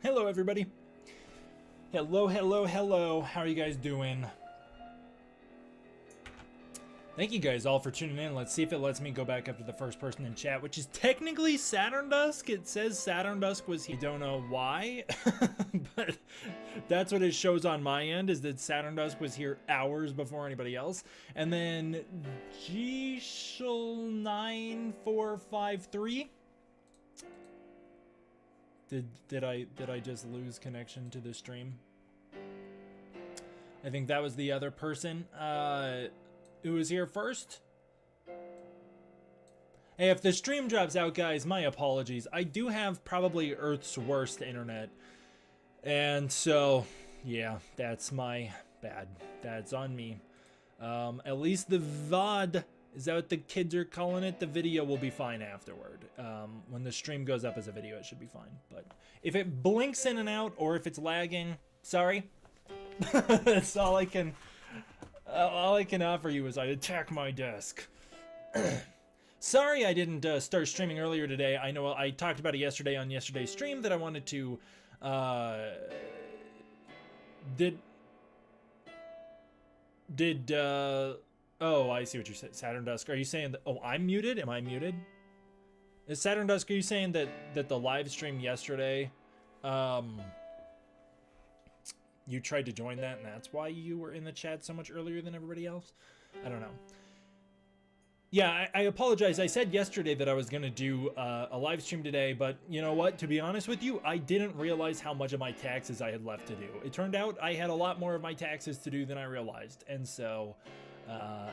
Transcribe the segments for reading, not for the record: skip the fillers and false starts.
Hello, everybody. Hello, hello, hello. How are you guys doing? Thank you guys all for tuning in. Let's see if it lets me go back up to the first person in chat, which is technically Saturn Dusk. It says Saturn Dusk was here. I don't know why, but that's what it shows on my end, is that Saturn Dusk was here hours before anybody else. And then Gshel9453. Did I just lose connection to the stream? I think that was the other person. Who was here first? Hey, if the stream drops out, guys, my apologies. I do have probably Earth's worst internet. And so, yeah, that's my bad. That's on me. At least the VOD, is that what the kids are calling it? The video will be fine afterward. When the stream goes up as a video, it should be fine. But if it blinks in and out, or if it's lagging, sorry. That's all I can offer you is I attack my desk. Sorry I didn't start streaming earlier today. I know I talked about it yesterday on yesterday's stream that I wanted to, oh, I see what you said, Saturn Dusk. Are you saying that, oh, I'm muted? Am I muted? Is Saturn Dusk, are you saying that the live stream yesterday, you tried to join that and that's why you were in the chat so much earlier than everybody else? I don't know. Yeah, I apologize. I said yesterday that I was going to do a live stream today, but you know what? To be honest with you, I didn't realize how much of my taxes I had left to do. It turned out I had a lot more of my taxes to do than I realized, and so I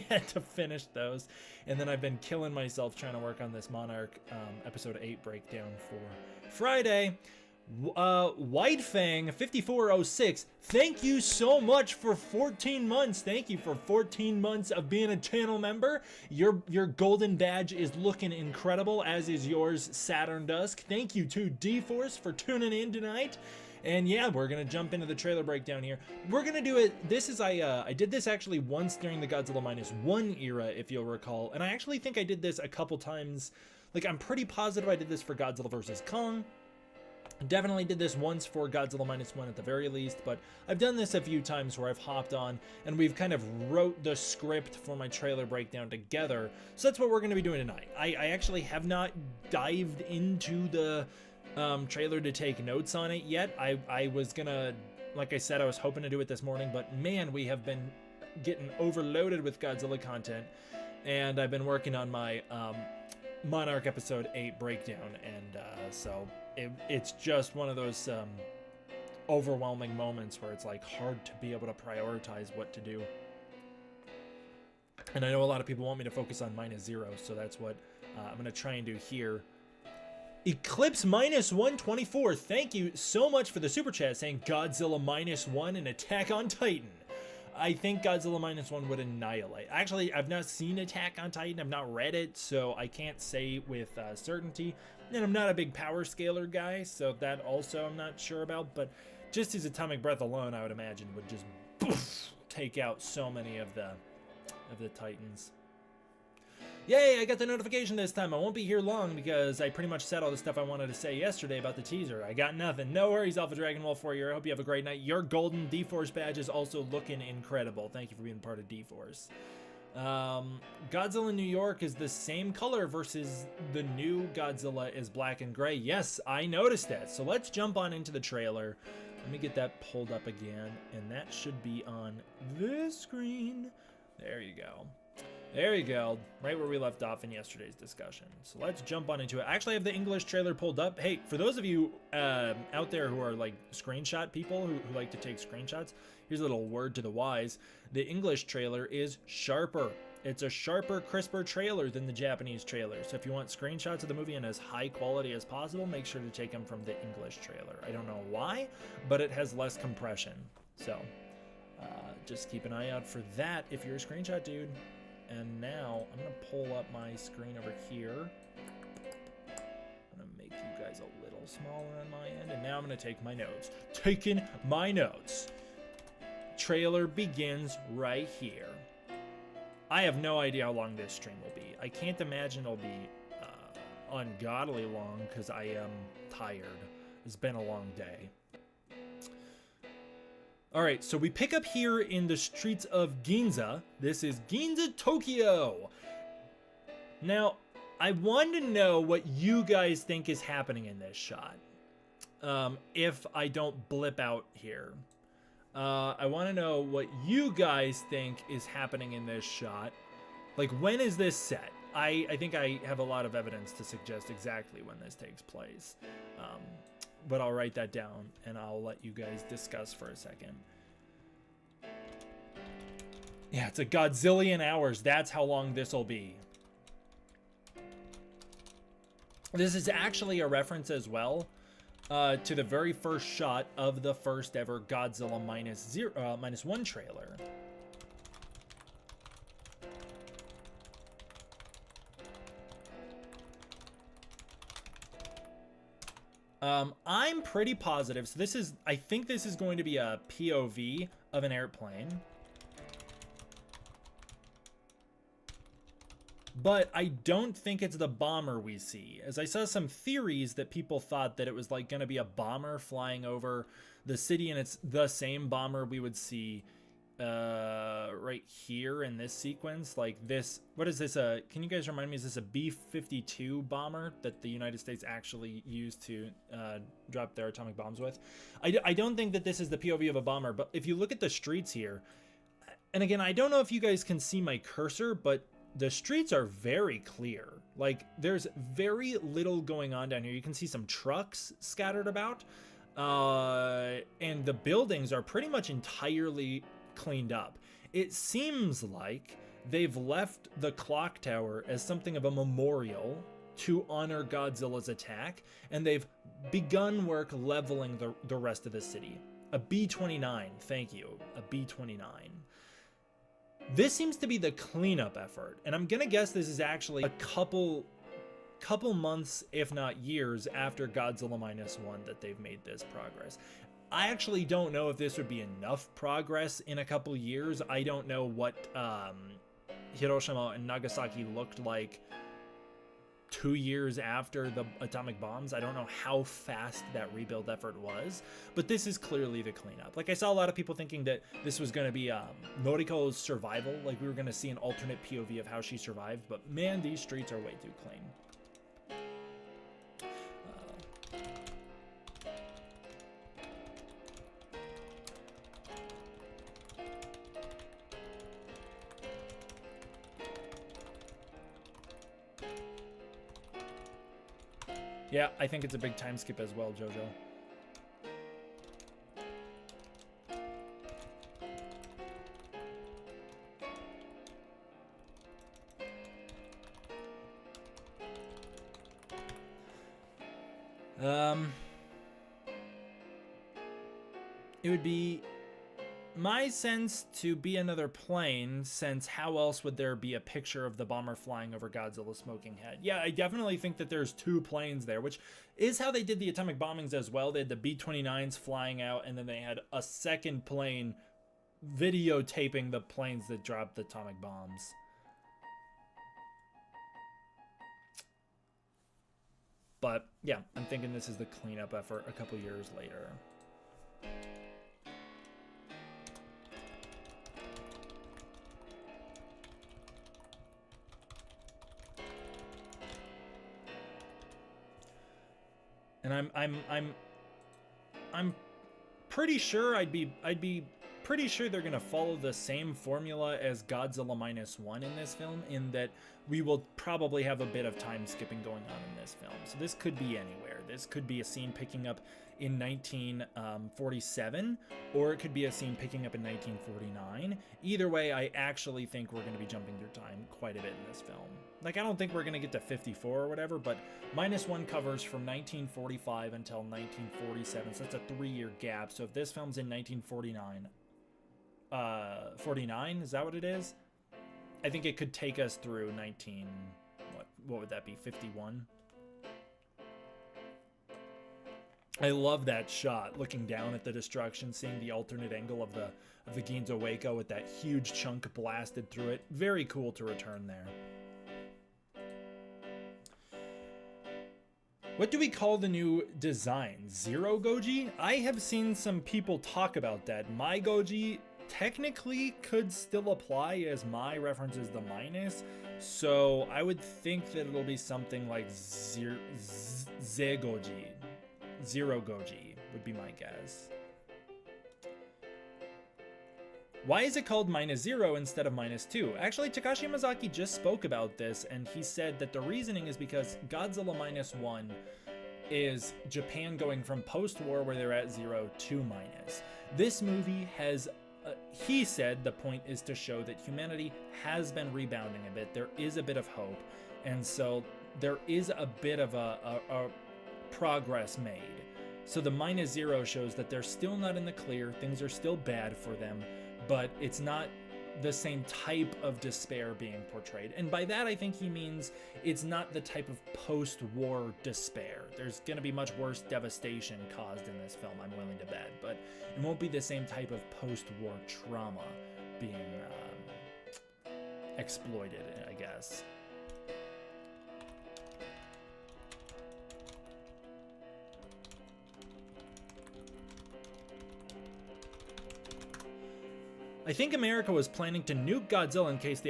had to finish those, and then I've been killing myself trying to work on this Monarch episode 8 breakdown for Friday. Whitefang 5406, thank you so much for 14 months. Thank you for 14 months of being a channel member. Your golden badge is looking incredible, as is yours, Saturn Dusk. Thank you to D-Force for tuning in tonight. And yeah, we're gonna jump into the trailer breakdown here. We're gonna do it. This is I did this actually once during the Godzilla Minus 1 era, if you'll recall, and I actually think I did this a couple times. Like, I'm pretty positive I did this for Godzilla vs. Kong. Definitely did this once for Godzilla Minus 1 at the very least, but I've done this a few times where I've hopped on and we've kind of wrote the script for my trailer breakdown together. So that's what we're going to be doing tonight. I actually have not dived into the trailer to take notes on it yet. I was gonna, like I said, I was hoping to do it this morning, but man, we have been getting overloaded with Godzilla content, and I've been working on my Monarch episode 8 breakdown, and so it's just one of those overwhelming moments where it's like hard to be able to prioritize what to do. And I know a lot of people want me to focus on Minus Zero, so that's what I'm going to try and do here. Eclipse Minus 124, thank you so much for the super chat saying Godzilla Minus 1 and Attack on Titan. I think Godzilla Minus 1 would annihilate. Actually, I've not seen Attack on Titan. I've not read it, so I can't say with certainty. And I'm not a big power scaler guy, so that also I'm not sure about. But just his atomic breath alone, I would imagine, would just poof, take out so many of the Titans. Yay, I got the notification this time. I won't be here long because I pretty much said all the stuff I wanted to say yesterday about the teaser. I got nothing. No worries, Alpha Dragon Wolf Warrior. I hope you have a great night. Your golden D-Force badge is also looking incredible. Thank you for being part of D-Force. Godzilla New York is the same color versus the new Godzilla is black and gray. Yes, I noticed that. So let's jump on into the trailer. Let me get that pulled up again, and that should be on this screen. There you go. There you go, right where we left off in yesterday's discussion. So let's jump on into it. I actually have the English trailer pulled up. Hey, for those of you out there who are like screenshot people who like to take screenshots, here's a little word to the wise. The English trailer is sharper. It's a sharper, crisper trailer than the Japanese trailer. So if you want screenshots of the movie in as high quality as possible, make sure to take them from the English trailer. I don't know why, but it has less compression. So just keep an eye out for that if you're a screenshot dude. And now I'm gonna pull up my screen over here. I'm gonna make you guys a little smaller on my end, and now I'm gonna take my notes. Taking my notes. Trailer begins right here. I have no idea how long this stream will be. I can't imagine it'll be ungodly long because I am tired. It's been a long day. All right, so we pick up here in the streets of Ginza. This is Ginza, Tokyo. Now, I want to know what you guys think is happening in this shot. If I don't blip out here. I want to know what you guys think is happening in this shot. Like, when is this set? I think I have a lot of evidence to suggest exactly when this takes place. But I'll write that down and I'll let you guys discuss for a second. Yeah, it's a godzillion hours. That's how long this will be. This is actually a reference as well to the very first shot of the first ever Godzilla Minus One trailer. I'm pretty positive. So this is, I think this is going to be a POV of an airplane. But I don't think it's the bomber we see, as I saw some theories that people thought that it was like going to be a bomber flying over the city, and it's the same bomber we would see right here in this sequence. Like this, what is this? Can you guys remind me, is this a B-52 bomber that the United States actually used to drop their atomic bombs with? I don't think that this is the POV of a bomber, but if you look at the streets here, and again, I don't know if you guys can see my cursor, but the streets are very clear. Like, there's very little going on down here. You can see some trucks scattered about, and the buildings are pretty much entirely cleaned up. It seems like they've left the clock tower as something of a memorial to honor Godzilla's attack, and they've begun work leveling the rest of the city. A B-29, thank you, a B-29. This seems to be the cleanup effort, and I'm gonna guess this is actually a couple months, if not years, after Godzilla Minus One that they've made this progress. I actually don't know if this would be enough progress in a couple years. I don't know what Hiroshima and Nagasaki looked like 2 years after the atomic bombs. I don't know how fast that rebuild effort was, but this is clearly the cleanup. Like, I saw a lot of people thinking that this was going to be Noriko's survival, like we were going to see an alternate POV of how she survived, but man, these streets are way too clean. Yeah, I think it's a big time skip as well, Jojo. It would be my sense to be another plane, since how else would there be a picture of the bomber flying over Godzilla's smoking head? Yeah, I definitely think that there's two planes there, which is how they did the atomic bombings as well. They had the B-29s flying out, and then they had a second plane videotaping the planes that dropped the atomic bombs. But yeah, I'm thinking this is the cleanup effort a couple years later. And I'm pretty sure I'd be pretty sure they're gonna follow the same formula as Godzilla Minus One in this film, in that we will probably have a bit of time skipping going on in this film. So this could be anywhere. This could be a scene picking up in 1947, or it could be a scene picking up in 1949. Either way, I actually think we're going to be jumping through time quite a bit in this film. Like, I don't think we're going to get to 54 or whatever, but Minus One covers from 1945 until 1947, so that's a 3-year gap. So if this film's in 1949, 49, is that what it is? I think it could take us through what would that be, 51? I love that shot, looking down at the destruction, seeing the alternate angle of the Ginza Waco with that huge chunk blasted through it. Very cool to return there. What do we call the new design? Zero Goji? I have seen some people talk about that. My Goji technically could still apply, as my references the minus. So I would think that it'll be something like Ze Goji. Zero Goji would be my guess. Why is it called -0 instead of -2? Actually, Takashi Yamazaki just spoke about this, and he said that the reasoning is because Godzilla -1 is Japan going from post-war, where they're at 0, to minus. This movie has, he said the point is to show that humanity has been rebounding a bit. There is a bit of hope, and so there is a bit of a progress made. So the -0 shows that they're still not in the clear, things are still bad for them, but it's not the same type of despair being portrayed. And by that, I think he means it's not the type of post-war despair. There's going to be much worse devastation caused in this film, I'm willing to bet, but it won't be the same type of post-war trauma being exploited, I guess. I think America was planning to nuke Godzilla in case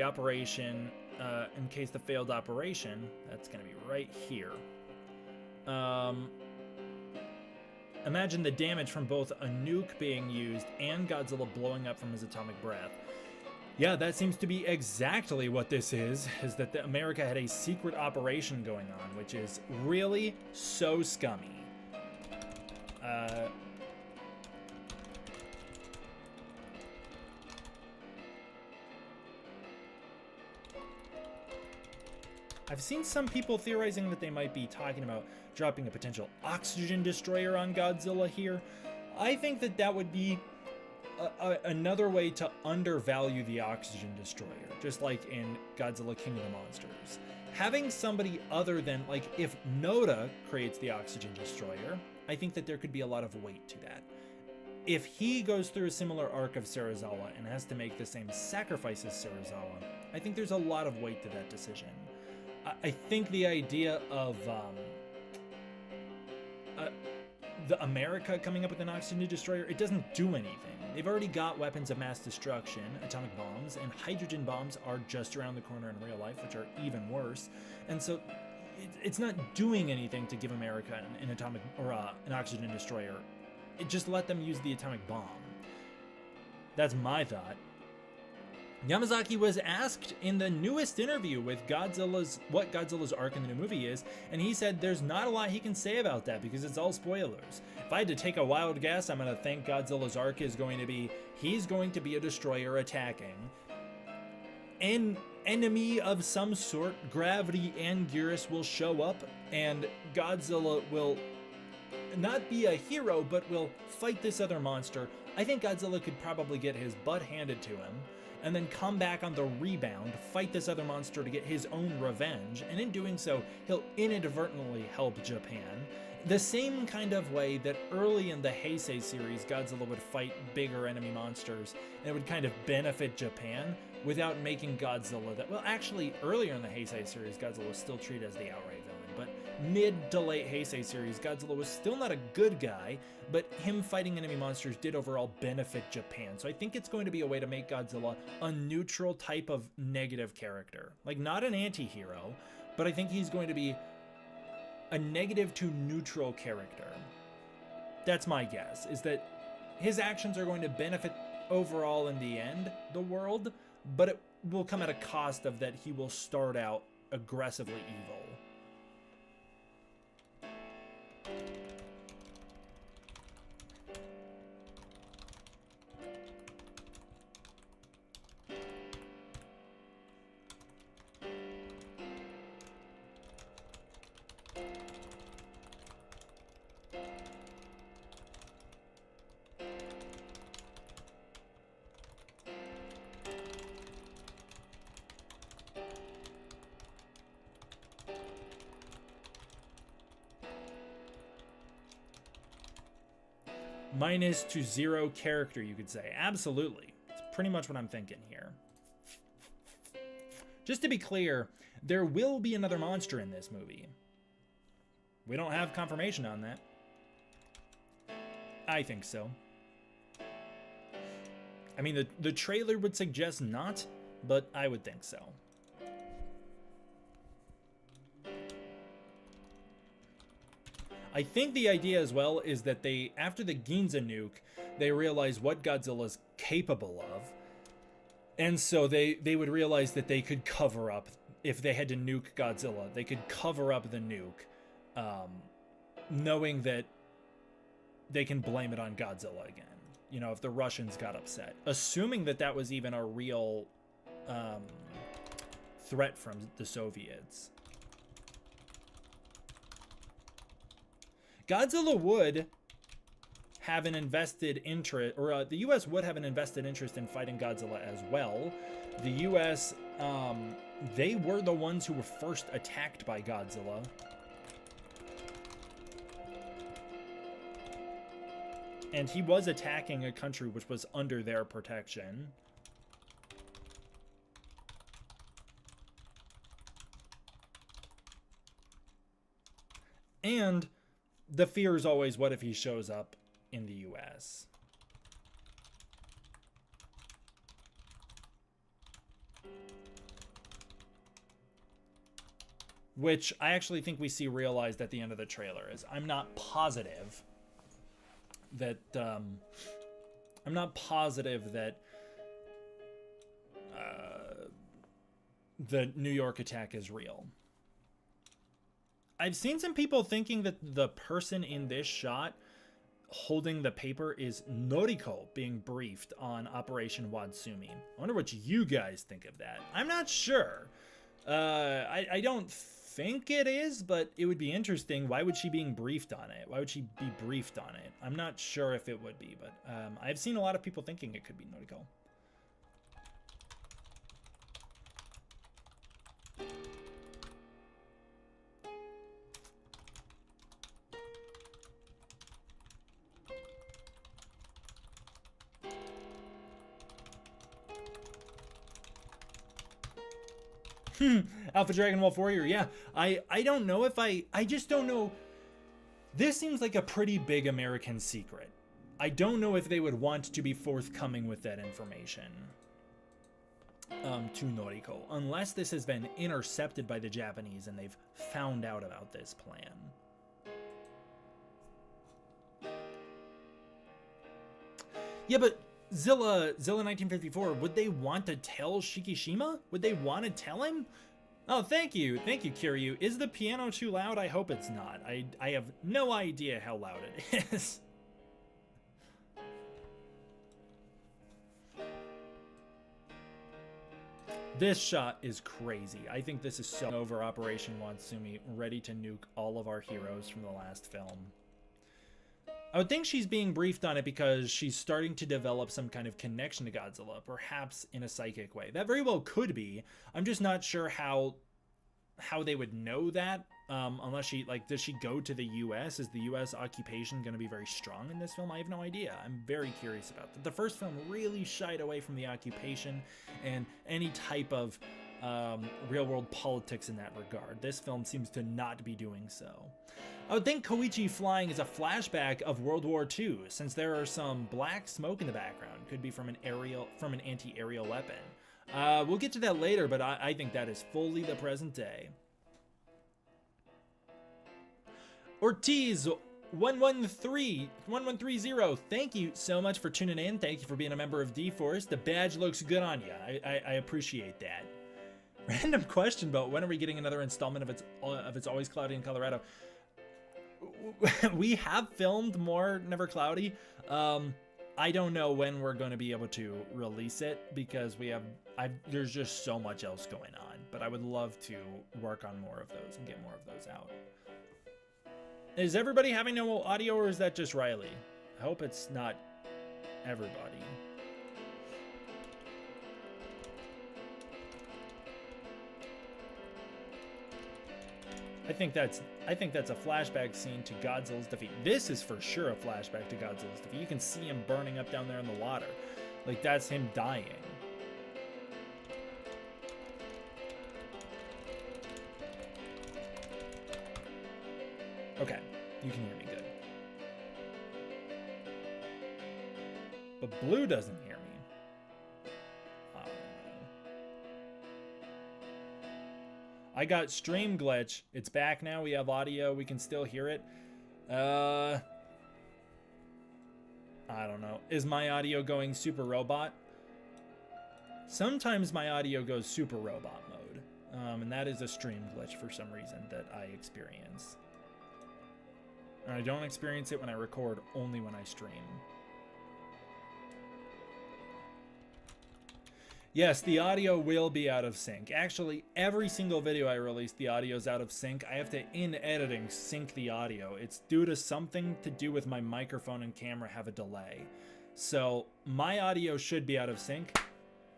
the failed operation. That's gonna be right here. Imagine the damage from both a nuke being used and Godzilla blowing up from his atomic breath. Yeah, that seems to be exactly what this is that America had a secret operation going on, which is really so scummy. I've seen some people theorizing that they might be talking about dropping a potential oxygen destroyer on Godzilla here. I think that that would be another way to undervalue the oxygen destroyer, just like in Godzilla King of the Monsters. Having somebody other than, like, if Noda creates the oxygen destroyer, I think that there could be a lot of weight to that. If he goes through a similar arc of Serizawa and has to make the same sacrifice as Serizawa, I think there's a lot of weight to that decision. I think the idea of the America coming up with an oxygen destroyer, it doesn't do anything. They've already got weapons of mass destruction, atomic bombs, and hydrogen bombs are just around the corner in real life, which are even worse. And so it's not doing anything to give America an atomic or an oxygen destroyer. It just let them use the atomic bomb. That's my thought. Yamazaki was asked in the newest interview with what Godzilla's arc in the new movie is, and he said there's not a lot he can say about that because it's all spoilers. If I had to take a wild guess, I'm going to think Godzilla's arc is going to be, he's going to be a destroyer attacking an enemy of some sort. Gravity and Gearus will show up, and Godzilla will not be a hero, but will fight this other monster. I think Godzilla could probably get his butt handed to him, and then come back on the rebound, fight this other monster to get his own revenge, and in doing so, he'll inadvertently help Japan. The same kind of way that early in the Heisei series, Godzilla would fight bigger enemy monsters, and it would kind of benefit Japan without making Godzilla that... Well, actually, earlier in the Heisei series, Godzilla was still treated as the outright villain, but mid to late Heisei series, Godzilla was still not a good guy, but him fighting enemy monsters did overall benefit Japan. So I think it's going to be a way to make Godzilla a neutral type of negative character. Like, not an anti-hero, but I think he's going to be a negative to neutral character. That's my guess, is that his actions are going to benefit overall in the end, the world, but it will come at a cost of that he will start out aggressively evil. Minus to zero character, you could say. Absolutely. It's pretty much what I'm thinking here. Just to be clear, there will be another monster in this movie. We don't have confirmation on that. I think so. I mean, the trailer would suggest not, but I would think so. I think the idea as well is that they, after the Ginza nuke, they realize what Godzilla's capable of. And so they would realize that they could cover up, if they had to nuke Godzilla, they could cover up the nuke, knowing that they can blame it on Godzilla again. You know, if the Russians got upset. Assuming that that was even a real threat from the Soviets. Godzilla would have an invested interest, or the U.S. would have an invested interest in fighting Godzilla as well. The U.S., they were the ones who were first attacked by Godzilla. And he was attacking a country which was under their protection. And the fear is always, what if he shows up in the US? Which I actually think we see realized at the end of the trailer. Is I'm not positive that the New York attack is real. I've seen some people thinking that the person in this shot holding the paper is Noriko being briefed on Operation Watsumi. I wonder what you guys think of that. I'm not sure. I don't think it is, but it would be interesting. Why would she being briefed on it? Why would she be briefed on it? I'm not sure if it would be, but I've seen a lot of people thinking it could be Noriko. Alpha Dragon Wolf Warrior, yeah. I don't know if I just don't know. This seems like a pretty big American secret. I don't know if they would want to be forthcoming with that information to Noriko, unless this has been intercepted by the Japanese and they've found out about this plan. Yeah, but Zilla 1954, would they want to tell Shikishima? Would they want to tell him? Oh, thank you, Kiryu. Is the piano too loud? I hope it's not. I have no idea how loud it is. This shot is crazy. I think this is so over Operation Watsumi, ready to nuke all of our heroes from the last film. I would think she's being briefed on it because she's starting to develop some kind of connection to Godzilla, perhaps in a psychic way. That very well could be. I'm just not sure how they would know that, unless she, like, does she go to the U.S.? Is the U.S. occupation going to be very strong in this film? I have no idea. I'm very curious about that. The first film really shied away from the occupation and any type of real-world politics in that regard. This film seems to not be doing so. I would think Koichi flying is a flashback of World War II, since there are some black smoke in the background. Could be from an anti-aerial weapon. We'll get to that later, but I think that is fully the present day. Ortiz 1130, thank you so much for tuning in. Thank you for being a member of D-Force. The badge looks good on you. I appreciate that. Random question, but when are we getting another installment of It's Always Cloudy in Colorado? We have filmed more Never Cloudy. I don't know when we're going to be able to release it because there's just so much else going on, but I would love to work on more of those and get more of those out. Is everybody having no audio, or is that just Riley? I hope it's not everybody. I think that's a flashback scene to Godzilla's defeat. This is for sure a flashback to Godzilla's defeat. You can see him burning up down there in the water. Like, that's him dying. You can hear me good. But Blue doesn't hear me. I don't know. I got stream glitch. It's back now. We have audio. We can still hear it. I don't know. Is my audio going super robot? Sometimes my audio goes super robot mode. And that is a stream glitch for some reason that I experience. And I don't experience it when I record, only when I stream. Yes, the audio will be out of sync. Actually, every single video I release, the audio is out of sync. I have to, in editing, sync the audio. It's due to something to do with my microphone and camera have a delay. So my audio should be out of sync.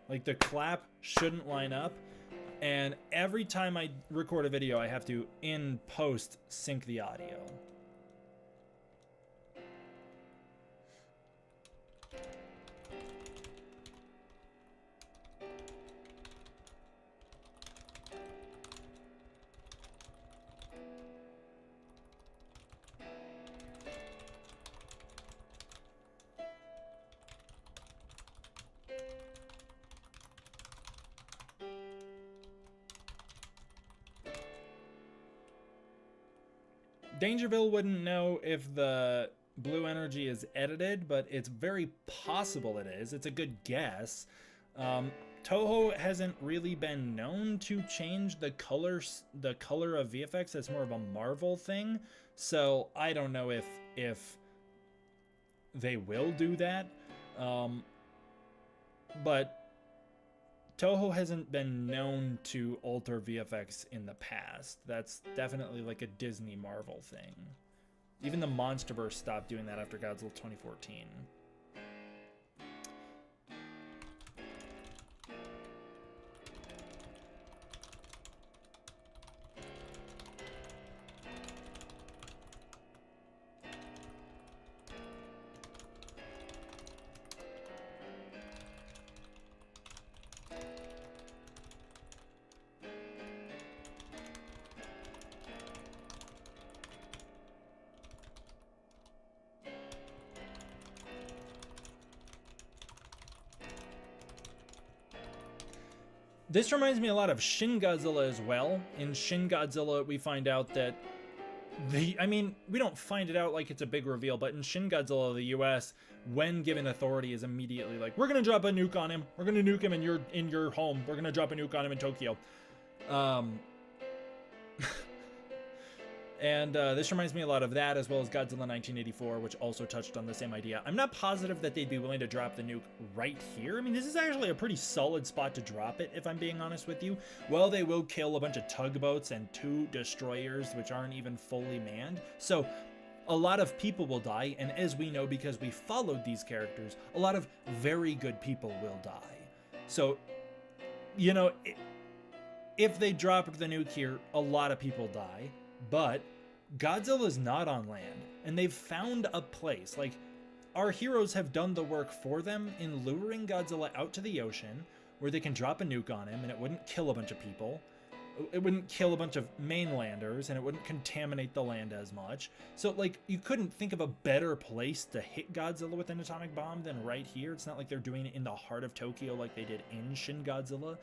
Like the clap shouldn't line up. And every time I record a video, I have to, in post, sync the audio. Dangerville wouldn't know if the blue energy is edited, but it's very possible it is. It's a good guess. Toho hasn't really been known to change the color of VFX. That's more of a Marvel thing. So I don't know if they will do that. But Toho hasn't been known to alter VFX in the past. That's definitely like a Disney Marvel thing. Even the MonsterVerse stopped doing that after Godzilla 2014. This reminds me a lot of Shin Godzilla as well. In Shin Godzilla, we find out that I mean, we don't find it out like it's a big reveal, but in Shin Godzilla, the US, when given authority, is immediately like, we're gonna drop a nuke on him. We're gonna nuke him in your home. We're gonna drop a nuke on him in Tokyo. And this reminds me a lot of that, as well as Godzilla 1984, which also touched on the same idea. I'm not positive that they'd be willing to drop the nuke right here. I mean, this is actually a pretty solid spot to drop it, if I'm being honest with you. Well, they will kill a bunch of tugboats and 2 destroyers, which aren't even fully manned. So a lot of people will die, and as we know, because we followed these characters, a lot of very good people will die. So, you know, if they dropped the nuke here, a lot of people die. But Godzilla's not on land, and they've found a place. Like, our heroes have done the work for them in luring Godzilla out to the ocean, where they can drop a nuke on him, and it wouldn't kill a bunch of people. It wouldn't kill a bunch of mainlanders, and it wouldn't contaminate the land as much. So, like, you couldn't think of a better place to hit Godzilla with an atomic bomb than right here. It's not like they're doing it in the heart of Tokyo like they did in Shin Godzilla.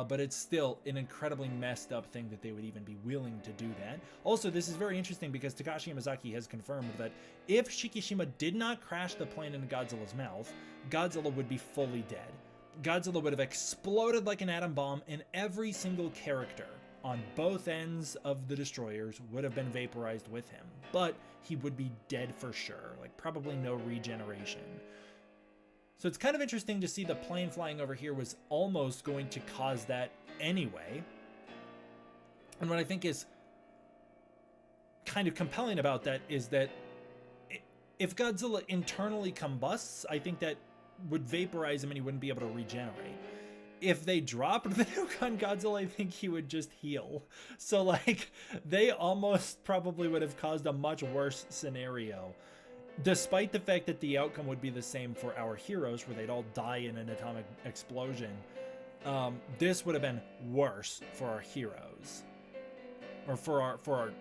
But it's still an incredibly messed up thing that they would even be willing to do that. Also, this is very interesting because Takashi Yamazaki has confirmed that if Shikishima did not crash the plane into Godzilla's mouth, Godzilla would be fully dead. Godzilla would have exploded like an atom bomb, and every single character on both ends of the destroyers would have been vaporized with him. But he would be dead for sure, like probably no regeneration. So it's kind of interesting to see the plane flying over here was almost going to cause that anyway. And what I think is kind of compelling about that is that if Godzilla internally combusts, I think that would vaporize him and he wouldn't be able to regenerate. If they dropped the nuke on Godzilla, I think he would just heal. So, like, they almost probably would have caused a much worse scenario. Despite the fact that the outcome would be the same for our heroes, where they'd all die in an atomic explosion, this would have been worse for our heroes, or for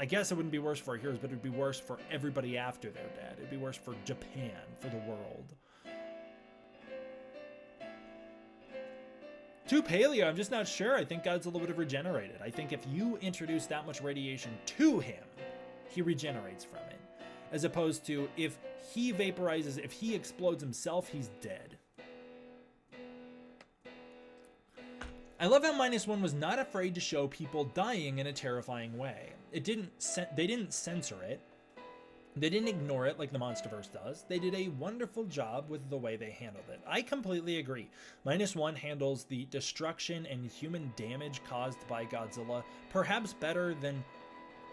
I guess it wouldn't be worse for our heroes, but it'd be worse for everybody after they're dead. It'd be worse for Japan, for the world. To Paleo, I'm just not sure. I think Godzilla would have regenerated. I think if you introduce that much radiation to him, he regenerates from it. As opposed to if he vaporizes, if he explodes himself, he's dead. I love how -1 was not afraid to show people dying in a terrifying way. They didn't censor it. They didn't ignore it like the Monsterverse does. They did a wonderful job with the way they handled it. I completely agree. -1 handles the destruction and human damage caused by Godzilla perhaps better than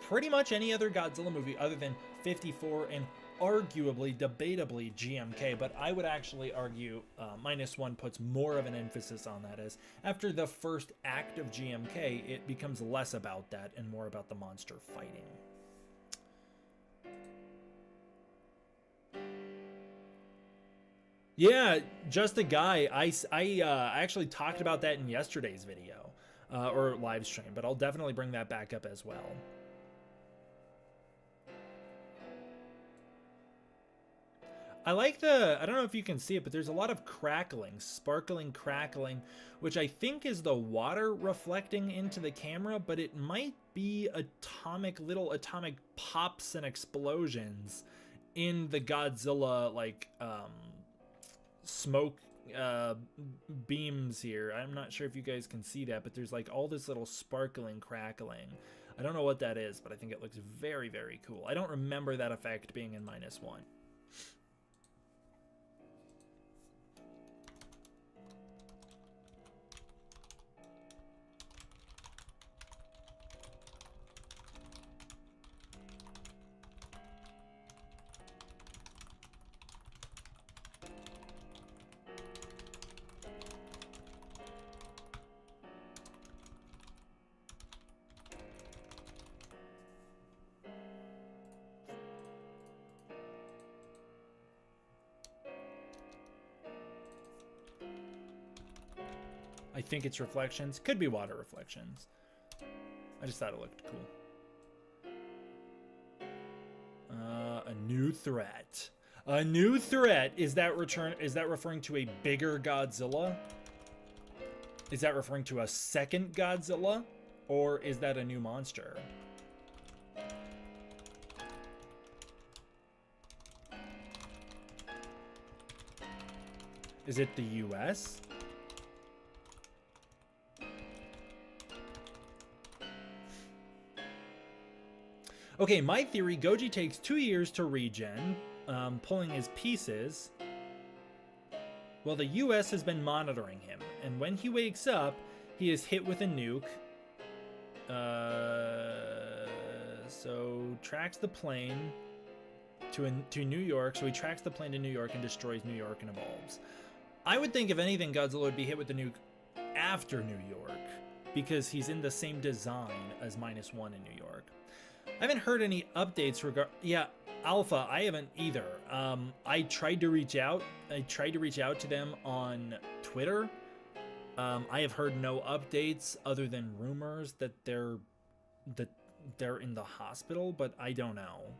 pretty much any other Godzilla movie other than 54 and arguably, debatably, GMK, but I would actually argue -1 puts more of an emphasis on that, as after the first act of GMK, it becomes less about that and more about the monster fighting. Yeah, just a guy. I actually talked about that in yesterday's video, or live stream, but I'll definitely bring that back up as well. I like I don't know if you can see it, but there's a lot of crackling, sparkling crackling, which I think is the water reflecting into the camera, but it might be little atomic pops and explosions in the Godzilla, like, smoke beams here. I'm not sure if you guys can see that, but there's like all this little sparkling crackling. I don't know what that is, but I think it looks very, very cool. I don't remember that effect being in -1. I think it's reflections. Could be water reflections. I just thought it looked cool. A new threat. A new threat. Is that referring to a bigger Godzilla? Is that referring to a second Godzilla? Or is that a new monster? Is it the US? Okay, my theory, Goji takes 2 years to regen, pulling his pieces. Well, the US has been monitoring him, and when he wakes up, he is hit with a nuke. So tracks the plane to New York. So he tracks the plane to New York and destroys New York and evolves. I would think, if anything, Godzilla would be hit with the nuke after New York, because he's in the same design as -1 in New York. I haven't heard any updates yeah, Alpha, I haven't either. I tried to reach out. To them on Twitter. I have heard no updates other than rumors that they're in the hospital, but I don't know.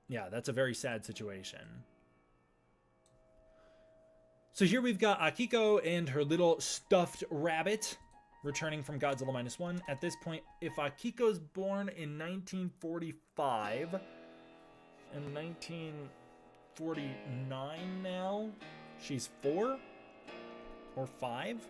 Yeah, that's a very sad situation. So here we've got Akiko and her little stuffed rabbit returning from Godzilla -1. At this point, if Akiko's born in 1945 and 1949 now, she's 4 or 5.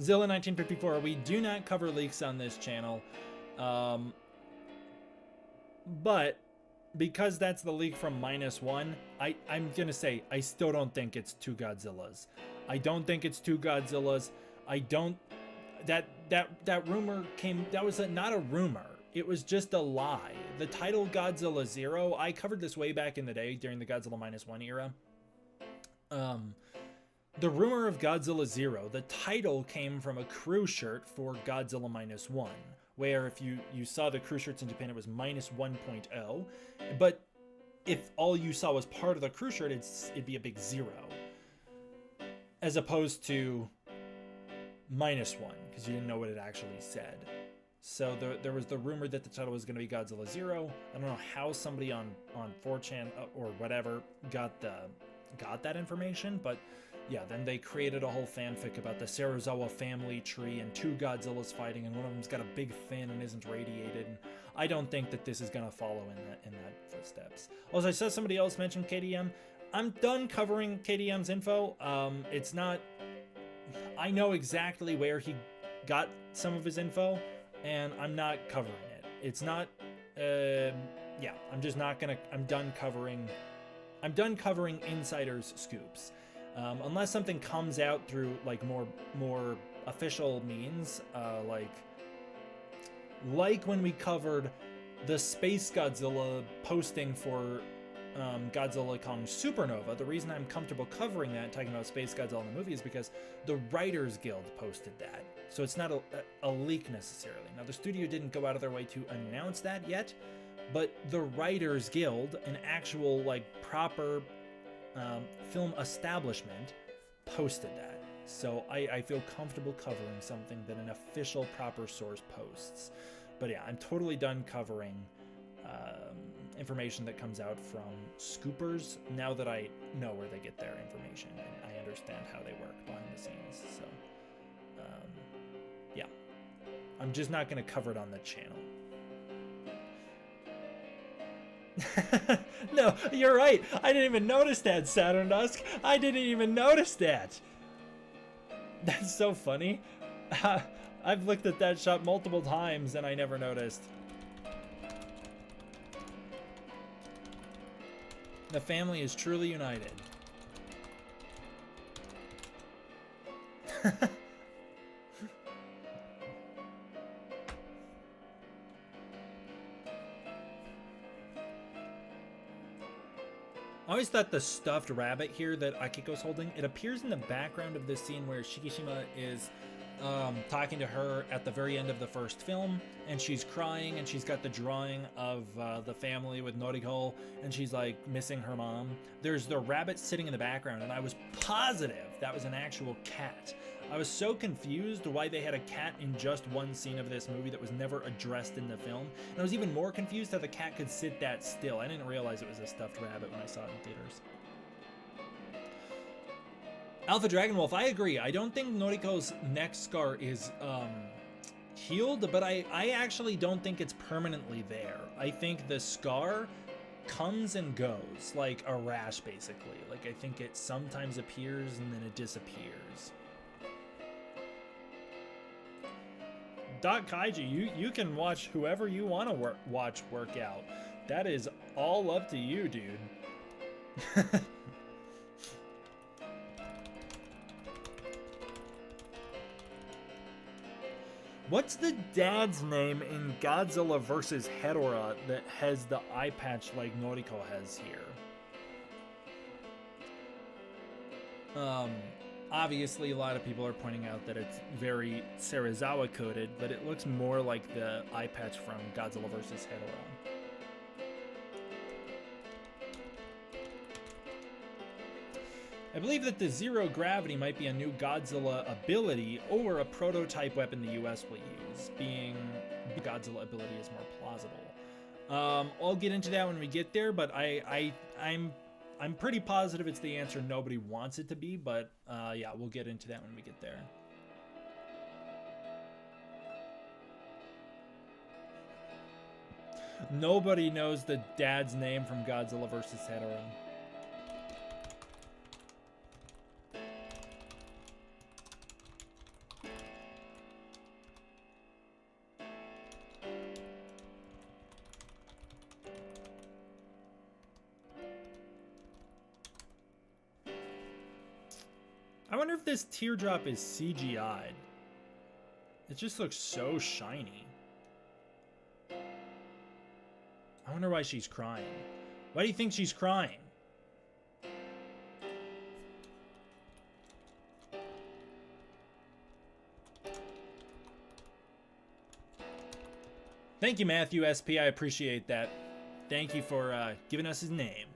Zilla 1954, we do not cover leaks on this channel, but because that's the leak from -1, I'm gonna say I still don't think it's 2 Godzillas. I don't think it's 2 Godzillas. I don't. That rumor came. That was not a rumor. It was just a lie. The title Godzilla Zero. I covered this way back in the day during the Godzilla -1 era. The rumor of Godzilla Zero, the title came from a crew shirt for Godzilla Minus One, where if you saw the crew shirts in Japan, it was minus 1.0, but if all you saw was part of the crew shirt, it'd be a big 0, as opposed to minus 1, because you didn't know what it actually said. So there was the rumor that the title was going to be Godzilla Zero. I don't know how somebody on 4chan or whatever got that information, but yeah, then they created a whole fanfic about the Serizawa family tree and 2 Godzillas fighting, and one of them's got a big fin and isn't radiated. And I don't think that this is going to follow in that footsteps. Also, I saw somebody else mention KDM. I'm done covering KDM's info. It's not... I know exactly where he got some of his info, and I'm not covering it. It's not... yeah, I'm just not gonna... I'm done covering insiders' scoops. Unless something comes out through like more official means, like when we covered the Space Godzilla posting for Godzilla Kong Supernova. The reason I'm comfortable covering that and talking about Space Godzilla in the movie is because the Writers Guild posted that, so it's not a leak necessarily. Now the studio didn't go out of their way to announce that yet, but the Writers Guild, an actual like proper film establishment, posted that. So I feel comfortable covering something that an official proper source posts. But yeah, I'm totally done covering information that comes out from scoopers now that I know where they get their information and I understand how they work behind the scenes. So yeah, I'm just not going to cover it on the channel. No, you're right. I didn't even notice that, Saturn Dusk. I didn't even notice that. That's so funny. I've looked at that shot multiple times and I never noticed. The family is truly united. I always thought the stuffed rabbit here that Akiko's holding, it appears in the background of this scene where Shikishima is talking to her at the very end of the first film, and she's crying, and she's got the drawing of the family with Noriko, and she's like missing her mom. There's the rabbit sitting in the background, and I was positive that was an actual cat. I was so confused why they had a cat in just one scene of this movie that was never addressed in the film. And I was even more confused how the cat could sit that still. I didn't realize it was a stuffed rabbit when I saw it in theaters. Alpha Dragon Wolf, I agree. I don't think Noriko's neck scar is healed, but I actually don't think it's permanently there. I think the scar comes and goes, like a rash basically. Like I think it sometimes appears and then it disappears. Doc Kaiji, you can watch whoever you want to watch work out. That is all up to you, dude. What's the dad's name in Godzilla vs. Hedorah that has the eye patch like Noriko has here? Obviously, a lot of people are pointing out that it's very Serizawa coded, but it looks more like the eye patch from Godzilla vs. Hedorah. I believe that the zero gravity might be a new Godzilla ability or a prototype weapon the US will use, being Godzilla ability is more plausible. I'll get into that when we get there, but I'm pretty positive it's the answer nobody wants it to be, but yeah, we'll get into that when we get there. Nobody knows the dad's name from Godzilla vs. Hedorah. I wonder if this teardrop is CGI'd. It just looks so shiny. I wonder why she's crying. Why do you think she's crying? Thank you, Matthew SP. I appreciate that. Thank you for giving us his name.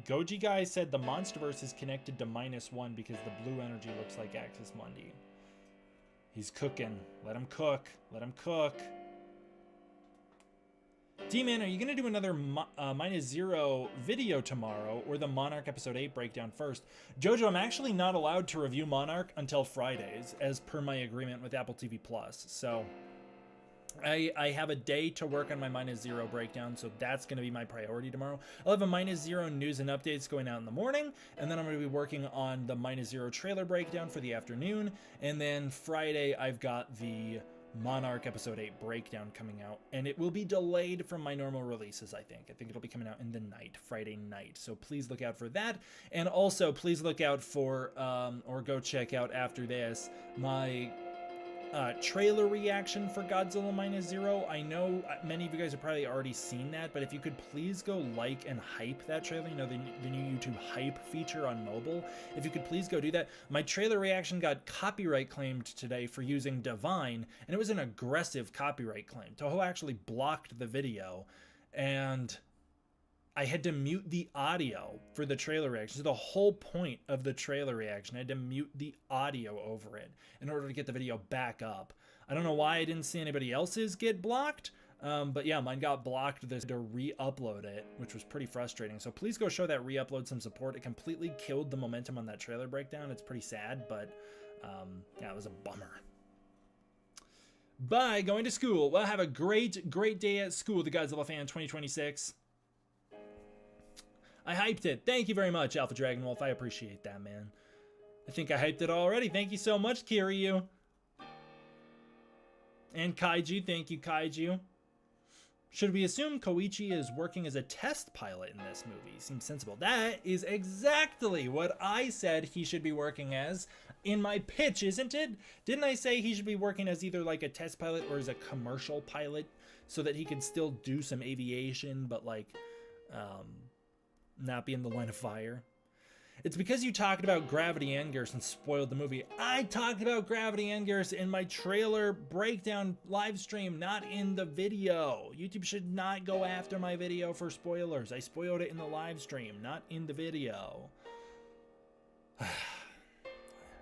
Goji guy said the Monsterverse is connected to -1 because the blue energy looks like Axis Mundi. He's cooking. Let him cook. Let him cook. D-Man, are you going to do another -0 video tomorrow or the Monarch Episode 8 breakdown first? Jojo, I'm actually not allowed to review Monarch until Fridays as per my agreement with Apple TV+. So I have a day to work on my -0 breakdown, so that's going to be my priority tomorrow. I'll have a -0 news and updates going out in the morning, and then I'm going to be working on the -0 trailer breakdown for the afternoon, and then Friday I've got the Monarch Episode 8 breakdown coming out, and it will be delayed from my normal releases, I think. I think it'll be coming out in the night, Friday night, so please look out for that. And also, please look out for, or go check out after this, my trailer reaction for Godzilla Minus Zero. I know many of you guys have probably already seen that, but if you could please go like and hype that trailer, you know, the new YouTube hype feature on mobile, if you could please go do that. My trailer reaction got copyright claimed today for using Divine, and it was an aggressive copyright claim. Toho actually blocked the video, and I had to mute the audio for the trailer reaction. So the whole point of the trailer reaction, I had to mute the audio over it in order to get the video back up. I don't know why I didn't see anybody else's get blocked, but yeah, mine got blocked to re-upload it, which was pretty frustrating. So please go show that re-upload some support. It completely killed the momentum on that trailer breakdown. It's pretty sad, but yeah, it was a bummer. Bye, going to school. Well, have a great day at school, the Godzilla Fan 2026. I hyped it. Thank you very much, Alpha Dragon Wolf. I appreciate that, man. I think I hyped it already. Thank you so much, Kiryu. And Kaiju. Thank you, Kaiju. Should we assume Koichi is working as a test pilot in this movie? Seems sensible. That is exactly what I said he should be working as in my pitch, isn't it? Didn't I say he should be working as either like a test pilot or as a commercial pilot so that he could still do some aviation, but like, not be in the line of fire? It's because you talked about Gravity Anger's and spoiled the movie. I talked about Gravity Anger's in my trailer breakdown live stream, not in the video. YouTube should not go after my video for spoilers. I spoiled it in the live stream, not in the video. I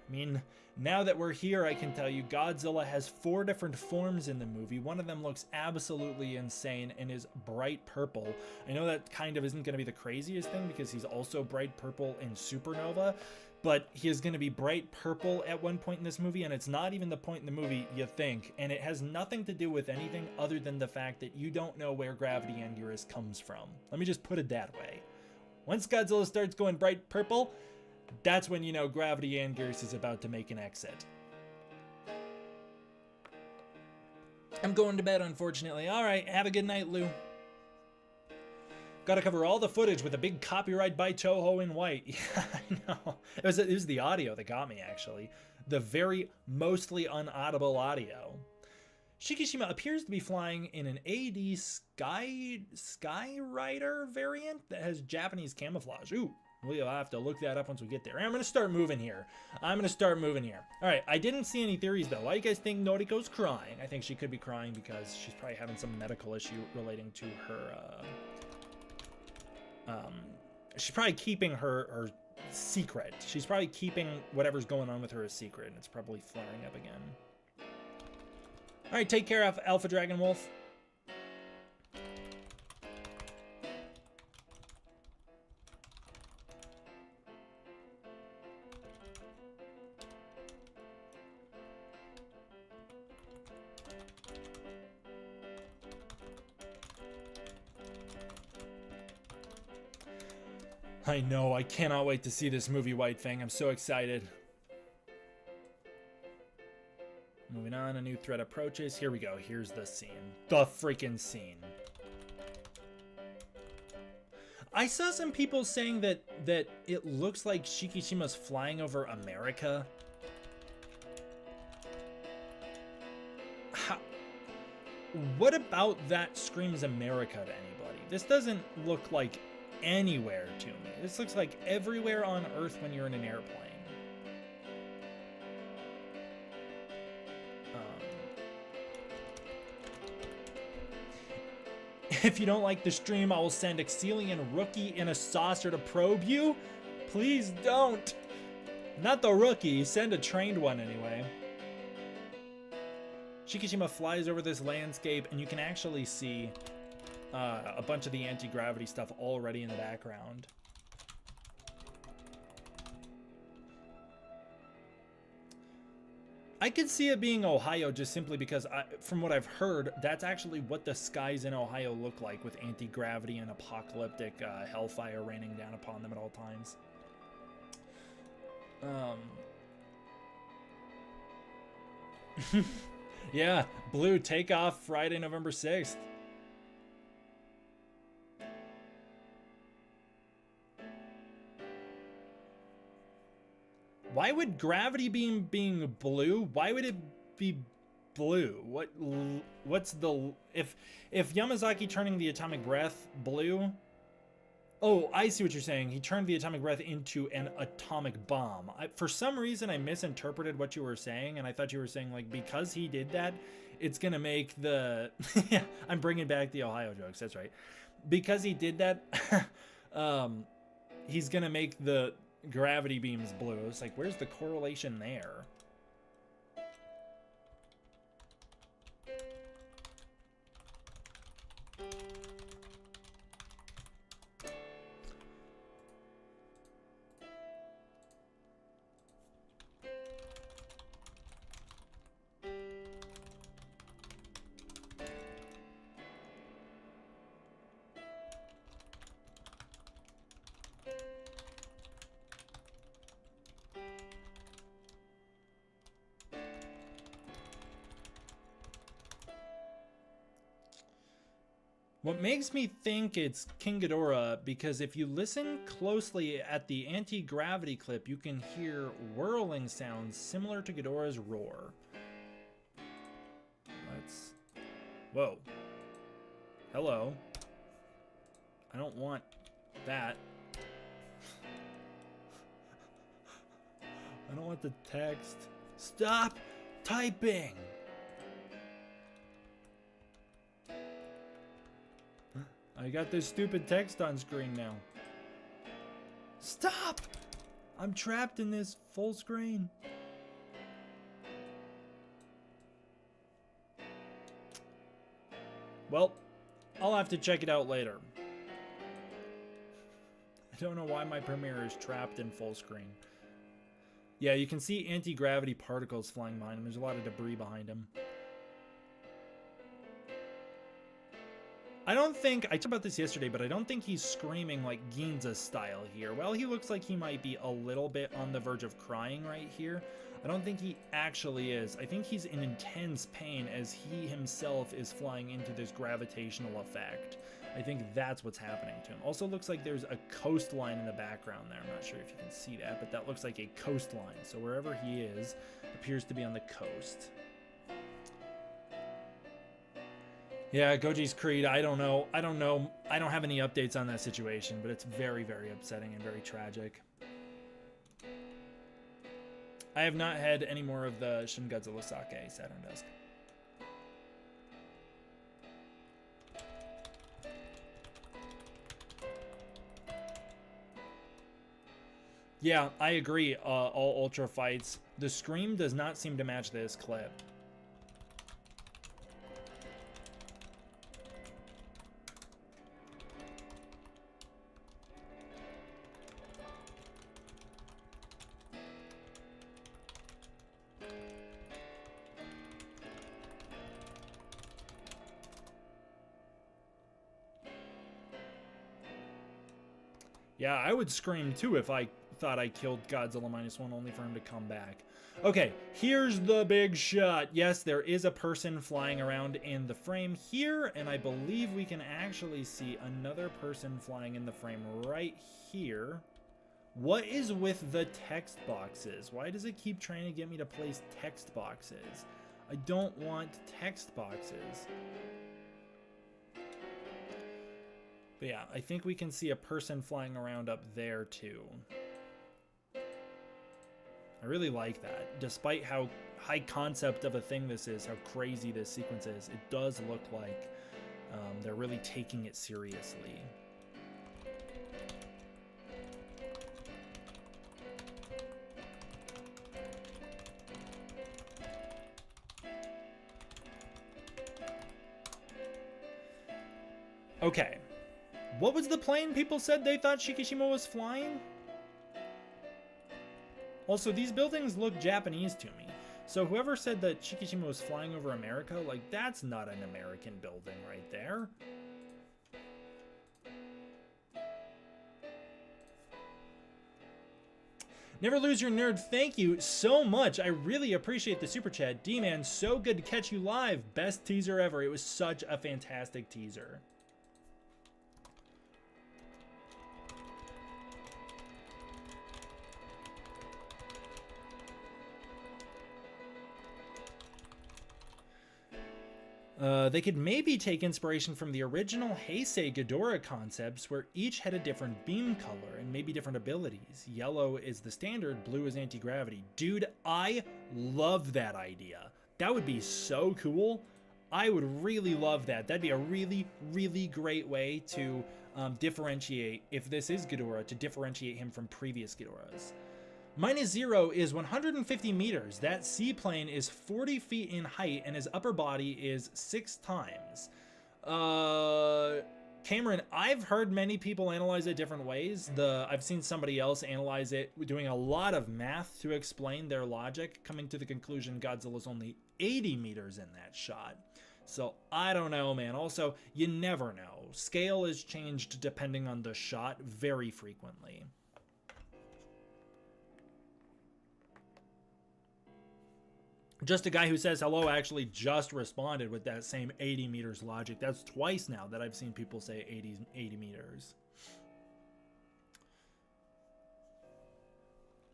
mean, now that we're here, I can tell you Godzilla has 4 different forms in the movie. One of them looks absolutely insane and is bright purple. I know that kind of isn't going to be the craziest thing because he's also bright purple in Supernova, but he is going to be bright purple at one point in this movie, and it's not even the point in the movie you think, and it has nothing to do with anything other than the fact that you don't know where Gravity Anguirus comes from. Let me just put it that way. Once Godzilla starts going bright purple, that's when you know Gravity Anger's is about to make an exit. I'm going to bed, unfortunately. All right, have a good night, Lou. Got to cover all the footage with a big copyright by Toho in white. Yeah, I know. It was the audio that got me, actually. The very mostly unaudible audio. Shikishima appears to be flying in an AD Skyrider variant that has Japanese camouflage. Ooh. We'll have to look that up once we get there. I'm going to start moving here. All right, I didn't see any theories, though. Why do you guys think Noriko's crying? I think she could be crying because she's probably having some medical issue relating to her, she's probably keeping her secret. She's probably keeping whatever's going on with her a secret, and it's probably flaring up again. All right, take care, Alpha Dragon Wolf. I know, I cannot wait to see this movie, White Fang. I'm so excited. Moving on, a new threat approaches. Here we go. Here's the scene. The freaking scene. I saw some people saying that it looks like Shikishima's flying over America. What about that screams America to anybody? This doesn't look like anywhere to me. This looks like everywhere on Earth when you're in an airplane. If you don't like the stream, I will send Exilian Rookie in a saucer to probe you. Please don't. Not the rookie, send a trained one anyway. Shikishima flies over this landscape, and you can actually see a bunch of the anti-gravity stuff already in the background. I could see it being Ohio just simply because, from what I've heard, that's actually what the skies in Ohio look like, with anti-gravity and apocalyptic hellfire raining down upon them at all times. Yeah, Blue, take off Friday, November 6th. Why would gravity beam being blue? Why would it be blue? What's the if Yamazaki turning the atomic breath blue? Oh, I see what you're saying. He turned the atomic breath into an atomic bomb. For some reason, I misinterpreted what you were saying, and I thought you were saying, like, because he did that, it's gonna make the yeah, I'm bringing back the Ohio jokes. That's right. Because he did that, he's gonna make the gravity beams blue. It's like, where's the correlation there? What makes me think it's King Ghidorah, because if you listen closely at the anti-gravity clip, you can hear whirling sounds similar to Ghidorah's roar. Let's... Whoa. Hello. I don't want that. I don't want the text. Stop typing! I got this stupid text on screen now. Stop! I'm trapped in this full screen. Well, I'll have to check it out later. I don't know why my Premiere is trapped in full screen. Yeah, you can see anti-gravity particles flying behind him. There's a lot of debris behind him. I don't think, I talked about this yesterday, but I don't think he's screaming like Ginza style here. Well, he looks like he might be a little bit on the verge of crying right here. I don't think he actually is. I think he's in intense pain as he himself is flying into this gravitational effect. I think that's what's happening to him. Also looks like there's a coastline in the background there. I'm not sure if you can see that, but that looks like a coastline. So wherever he is, appears to be on the coast. Yeah, Goji's Creed, I don't know. I don't have any updates on that situation, but it's very, very upsetting and very tragic. I have not had any more of the Shin Godzilla Sake Saturn Dusk. Yeah, I agree, all Ultra fights. The scream does not seem to match this clip. Yeah, I would scream too if I thought I killed Godzilla -1 only for him to come back. Okay, here's the big shot. Yes, there is a person flying around in the frame here, and I believe we can actually see another person flying in the frame right here. What is with the text boxes? Why does it keep trying to get me to place text boxes? I don't want text boxes. But yeah, I think we can see a person flying around up there too. I really like that. Despite how high concept of a thing this is, how crazy this sequence is, it does look like they're really taking it seriously. Okay. What was the plane people said they thought Shikishima was flying? Also, these buildings look Japanese to me. So whoever said that Shikishima was flying over America, like, that's not an American building right there. Never lose your nerd. Thank you so much. I really appreciate the super chat. D-Man, so good to catch you live. Best teaser ever. It was such a fantastic teaser. They could maybe take inspiration from the original Heisei Ghidorah concepts where each had a different beam color and maybe different abilities. Yellow is the standard, blue is anti-gravity. Dude, I love that idea. That would be so cool. I would really love that. That'd be a really, really great way to differentiate, if this is Ghidorah, to differentiate him from previous Ghidorahs. Minus Zero is 150 meters. That seaplane is 40 feet in height, and his upper body is 6 times. Cameron, I've heard many people analyze it different ways. I've seen somebody else analyze it doing a lot of math to explain their logic, coming to the conclusion Godzilla's only 80 meters in that shot. So I don't know, man. Also, you never know. Scale is changed depending on the shot very frequently. Just a guy who says hello actually just responded with that same 80 meters logic. That's twice now that I've seen people say 80 meters.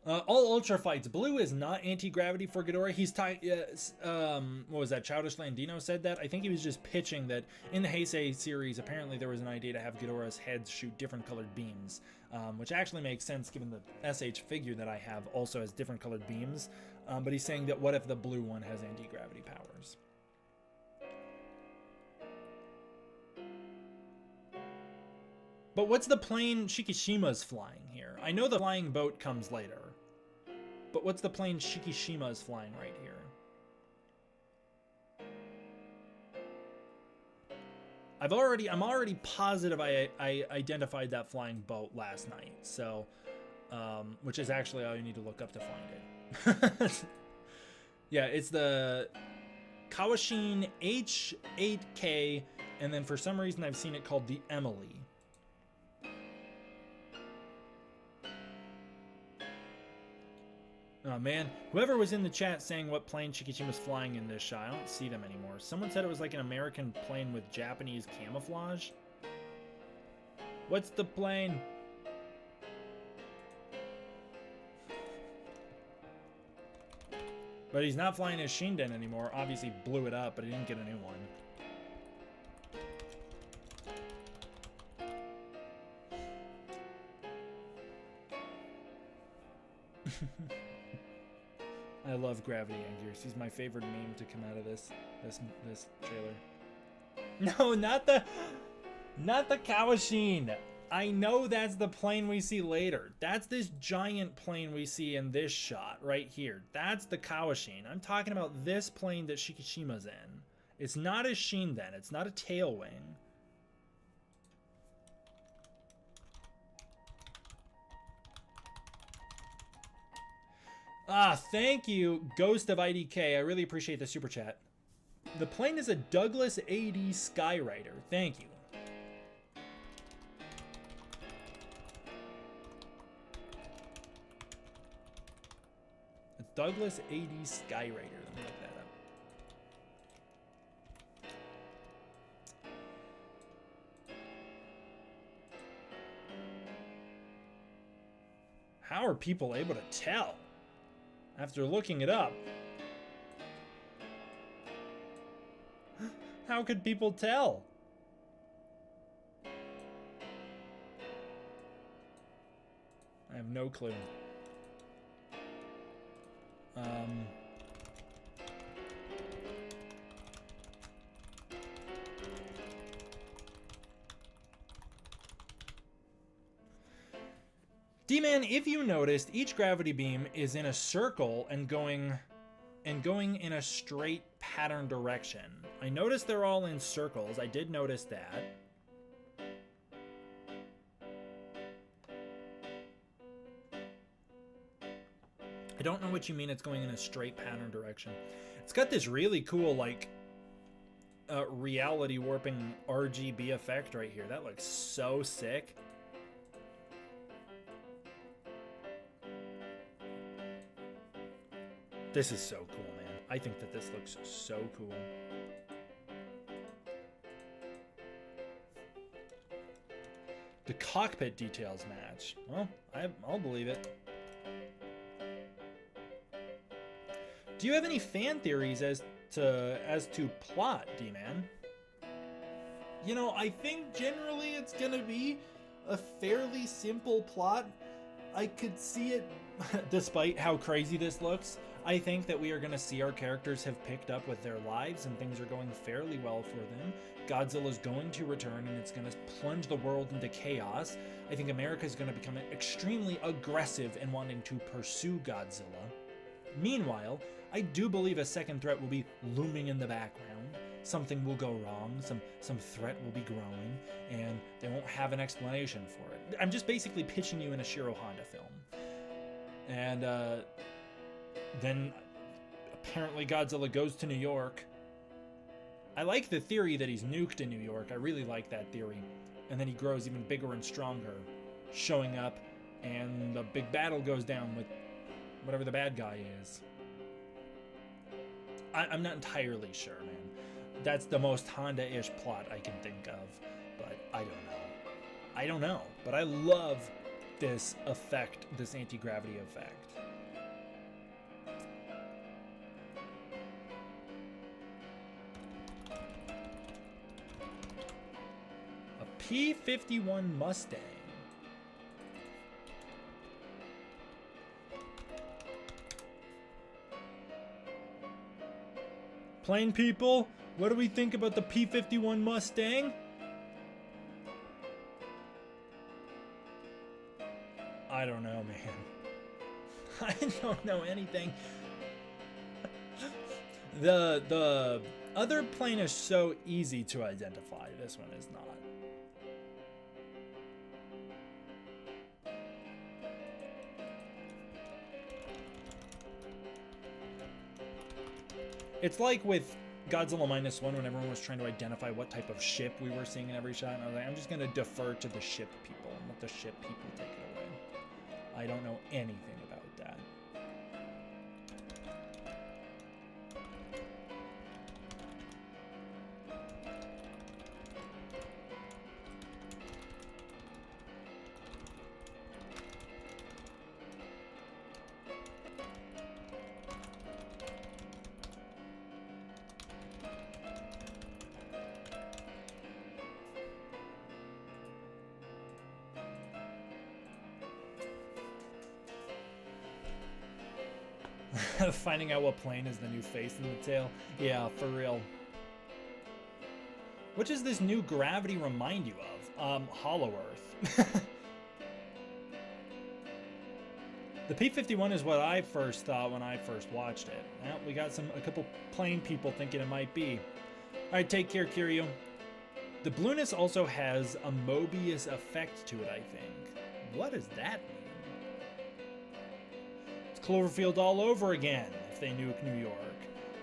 All Ultra fights. Blue is not anti-gravity for Ghidorah. He's what was that? Childish Landino said that. I think he was just pitching that in the Heisei series, apparently there was an idea to have Ghidorah's heads shoot different colored beams, which actually makes sense given the SH figure that I have also has different colored beams. But he's saying that what if the blue one has anti-gravity powers? But what's the plane Shikishima's flying here? I know the flying boat comes later. But what's the plane Shikishima's flying right here? I'm already positive I identified that flying boat last night. So, which is actually all you need to look up to find it. Yeah, it's the Kawashin H8K, and then for some reason I've seen it called the Emily. Oh man, whoever was in the chat saying what plane Shikishima's flying in this shot, I don't see them anymore. Someone said it was like an American plane with Japanese camouflage. What's the plane? But he's not flying his Shinden anymore. Obviously blew it up, but he didn't get a new one. I love Gravity Angears. He's my favorite meme to come out of this trailer. No, not the Kawashin. I know that's the plane we see later. That's this giant plane we see in this shot right here. That's the Kawashin. I'm talking about this plane that Shikishima's in. It's not a Shinden. It's not a tail wing. Ah, thank you, Ghost of IDK. I really appreciate the super chat. The plane is a Douglas AD Skyrider. Thank you. A Douglas AD Skyrider. Let me look that up. How are people able to tell? After looking it up. How could people tell? I have no clue. D-Man, if you noticed, each gravity beam is in a circle and going in a straight pattern direction. I noticed they're all in circles. I did notice that. I don't know what you mean it's going in a straight pattern direction. It's got this really cool, like, reality warping RGB effect right here. That looks so sick. This is so cool, man. I think that this looks so cool. The cockpit details match. Well, I'll believe it. Do you have any fan theories as to plot, D-Man? You know, I think generally it's gonna be a fairly simple plot. I could see it, despite how crazy this looks, I think that we are going to see our characters have picked up with their lives and things are going fairly well for them. Godzilla's going to return and it's going to plunge the world into chaos. I think America is going to become extremely aggressive in wanting to pursue Godzilla. Meanwhile, I do believe a second threat will be looming in the background. Something will go wrong, some threat will be growing, and they won't have an explanation for it. I'm just basically pitching you in a Shiro Honda film. And then apparently Godzilla goes to New York. I like the theory that he's nuked in New York. I really like that theory. And then he grows even bigger and stronger, showing up, and the big battle goes down with whatever the bad guy is. I'm not entirely sure, man. That's the most Honda-ish plot I can think of, but I don't know. I don't know, but I love this effect, this anti-gravity effect. A P-51 Mustang. Plain people, what do we think about the P-51 Mustang? I don't know, man. I don't know anything. The other plane is so easy to identify. This one is not. It's like with Godzilla Minus One when everyone was trying to identify what type of ship we were seeing in every shot. And I was like, I'm just going to defer to the ship people and let the ship people take it away. I don't know anything about that. Finding out what plane is the new face in the tail. Yeah, for real. What does this new gravity remind you of? Hollow Earth. The P-51 is what I first thought when I first watched it. Well, we got a couple plane people thinking it might be. Alright, take care, Kiryu. The blueness also has a Mobius effect to it, I think. What does that mean? Cloverfield all over again if they nuke New York.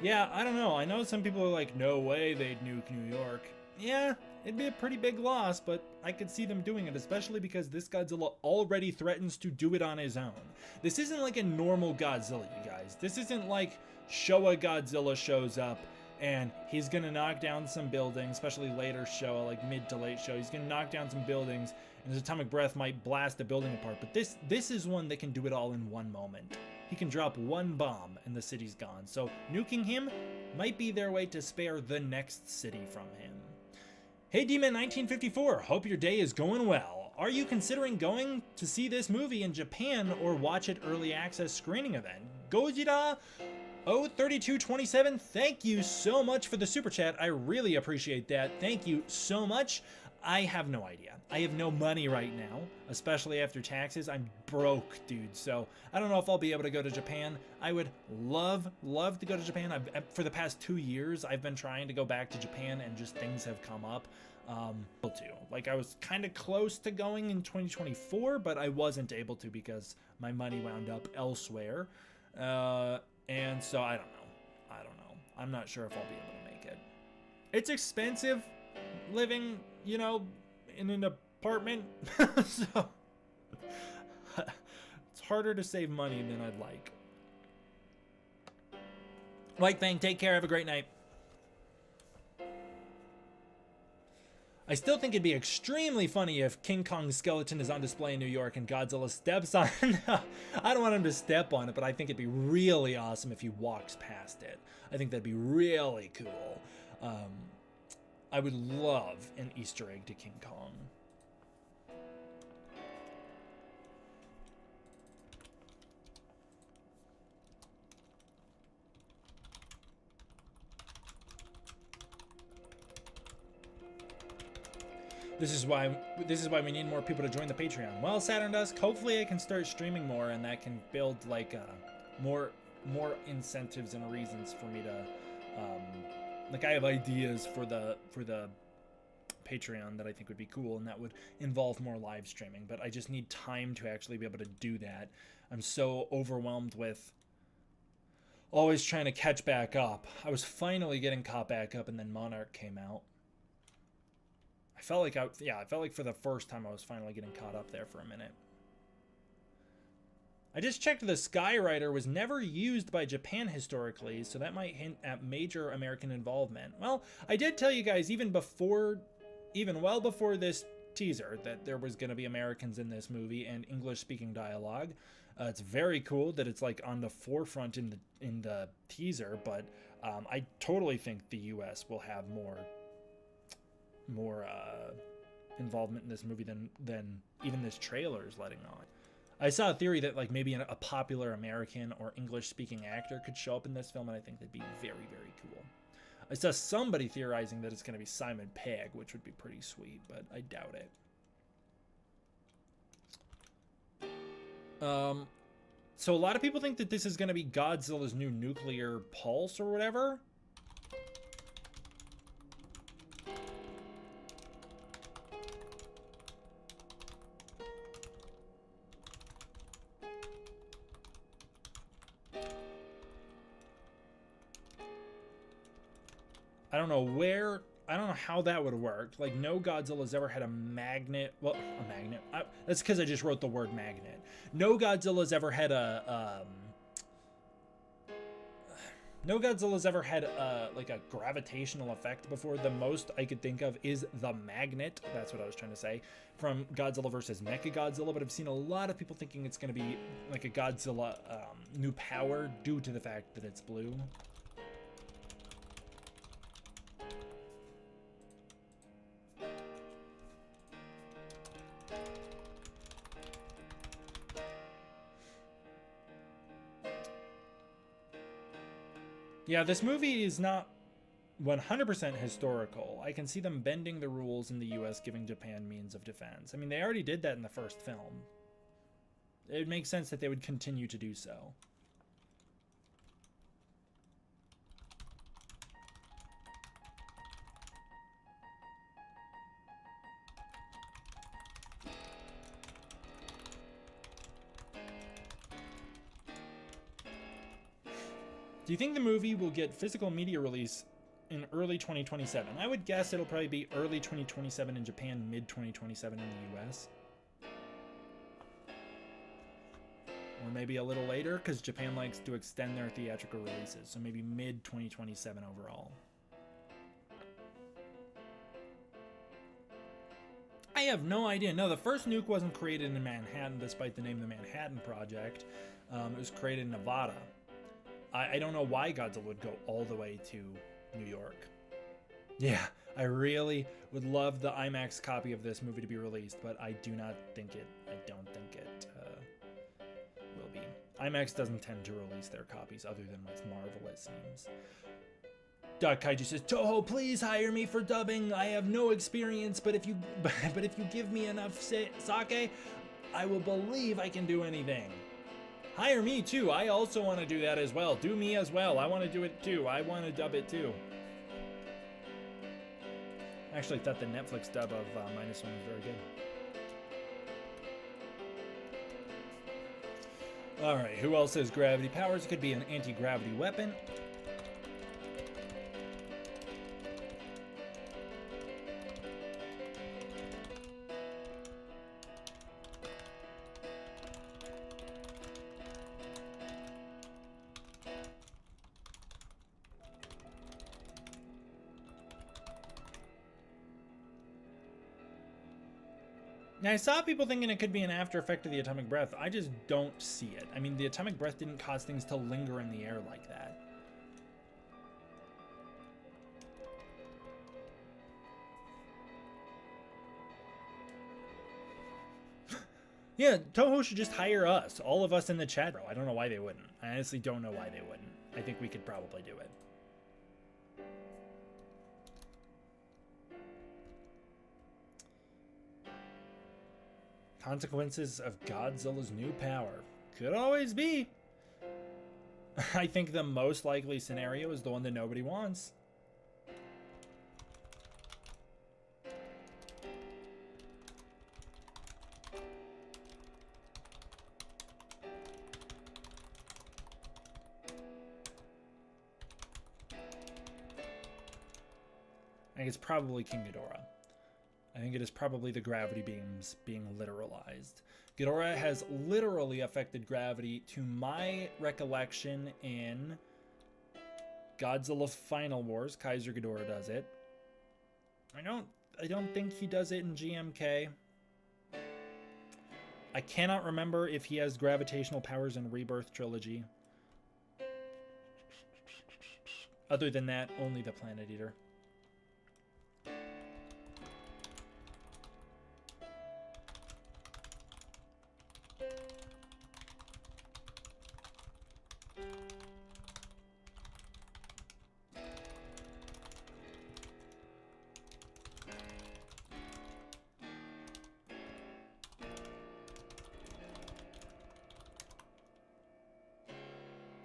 Yeah, I don't know. I know some people are like, no way they'd nuke New York. Yeah, it'd be a pretty big loss, but I could see them doing it, especially because this Godzilla already threatens to do it on his own. This isn't like a normal Godzilla, you guys. This isn't like Showa Godzilla shows up and he's gonna knock down some buildings, especially later Showa, like mid to late Showa. He's gonna knock down some buildings and his atomic breath might blast a building apart. But this is one that can do it all in one moment. He can drop one bomb and the city's gone. So nuking him might be their way to spare the next city from him. Hey D-Man 1954, hope your day is going well. Are you considering going to see this movie in Japan or watch it early access screening event? Gojira 03227, thank you so much for the super chat. I really appreciate that. Thank you so much. I have no idea. I have no money right now, especially after taxes. I'm broke, dude. So I don't know if I'll be able to go to Japan. I would love to go to Japan. For the past 2 years, I've been trying to go back to Japan and just things have come up. Like I was kind of close to going in 2024, but I wasn't able to because my money wound up elsewhere. And so I don't know. I'm not sure if I'll be able to make it. It's expensive living, you know, in an apartment. So it's harder to save money than I'd like. White Fang, take care. Have a great night. I still think it'd be extremely funny if King Kong's skeleton is on display in New York and Godzilla steps on it. I don't want him to step on it, but I think it'd be really awesome if he walks past it. I think that'd be really cool. I would love an Easter egg to King Kong. This is why we need more people to join the Patreon. Well, Saturn Dusk, hopefully I can start streaming more and that can build like more incentives and reasons for me to like I have ideas for the Patreon that I think would be cool, and that would involve more live streaming, but I just need time to actually be able to do that. I'm so overwhelmed with always trying to catch back up. I was finally getting caught back up and then Monarch came out. I felt like for the first time I was finally getting caught up there for a minute. I just checked the Skyrider was never used by Japan historically, so that might hint at major American involvement. Well, I did tell you guys even well before this teaser that there was going to be Americans in this movie and English-speaking dialogue. It's very cool that it's like on the forefront in the teaser, but I totally think the U.S. will have more involvement in this movie than even this trailer is letting on. I saw a theory that like maybe a popular American or English-speaking actor could show up in this film, and I think that'd be very, very cool. I saw somebody theorizing that it's going to be Simon Pegg, which would be pretty sweet, but I doubt it. So a lot of people think that this is going to be Godzilla's new nuclear pulse or whatever. I don't know how that would work. Like, no Godzilla's ever had a magnet. Well, a magnet. That's because I just wrote the word magnet. No Godzilla's ever had like a gravitational effect before. The most I could think of is the magnet. That's what I was trying to say. From Godzilla versus Mechagodzilla, but I've seen a lot of people thinking it's going to be like a Godzilla new power due to the fact that it's blue. Yeah, this movie is not 100% historical. I can see them bending the rules in the US, giving Japan means of defense. I mean, they already did that in the first film. It makes sense that they would continue to do so. Do you think the movie will get physical media release in early 2027? I would guess it'll probably be early 2027 in Japan, mid 2027 in the US. Or maybe a little later, because Japan likes to extend their theatrical releases. So maybe mid 2027 overall. I have no idea. No, the first nuke wasn't created in Manhattan, despite the name the Manhattan Project. It was created in Nevada. I don't know why Godzilla would go all the way to New York. Yeah, I really would love the IMAX copy of this movie to be released, but I do not think it. I don't think it will be. IMAX doesn't tend to release their copies other than with Marvel, it seems. Kaiju says, Toho, please hire me for dubbing. I have no experience, but if you give me enough sake, I will believe I can do anything. Hire me too. I also want to do that as well. Do me as well. I want to do it too. I want to dub it too. I actually thought the Netflix dub of Minus One was very good. All right, who else has gravity powers? It could be an anti-gravity weapon. Now, I saw people thinking it could be an after effect of the atomic breath. I just don't see it. I mean, the atomic breath didn't cause things to linger in the air like that. Yeah, Toho should just hire us, all of us in the chat row. I don't know why they wouldn't. I honestly don't know why they wouldn't. I think we could probably do it. Consequences of Godzilla's new power. Could always be. I think the most likely scenario is the one that nobody wants. I think it's probably King Ghidorah. I think it is probably the gravity beams being literalized. Ghidorah has literally affected gravity to my recollection in Godzilla Final Wars. Kaiser Ghidorah does it. I don't think he does it in GMK. I cannot remember if he has gravitational powers in Rebirth Trilogy. Other than that, only the Planet Eater.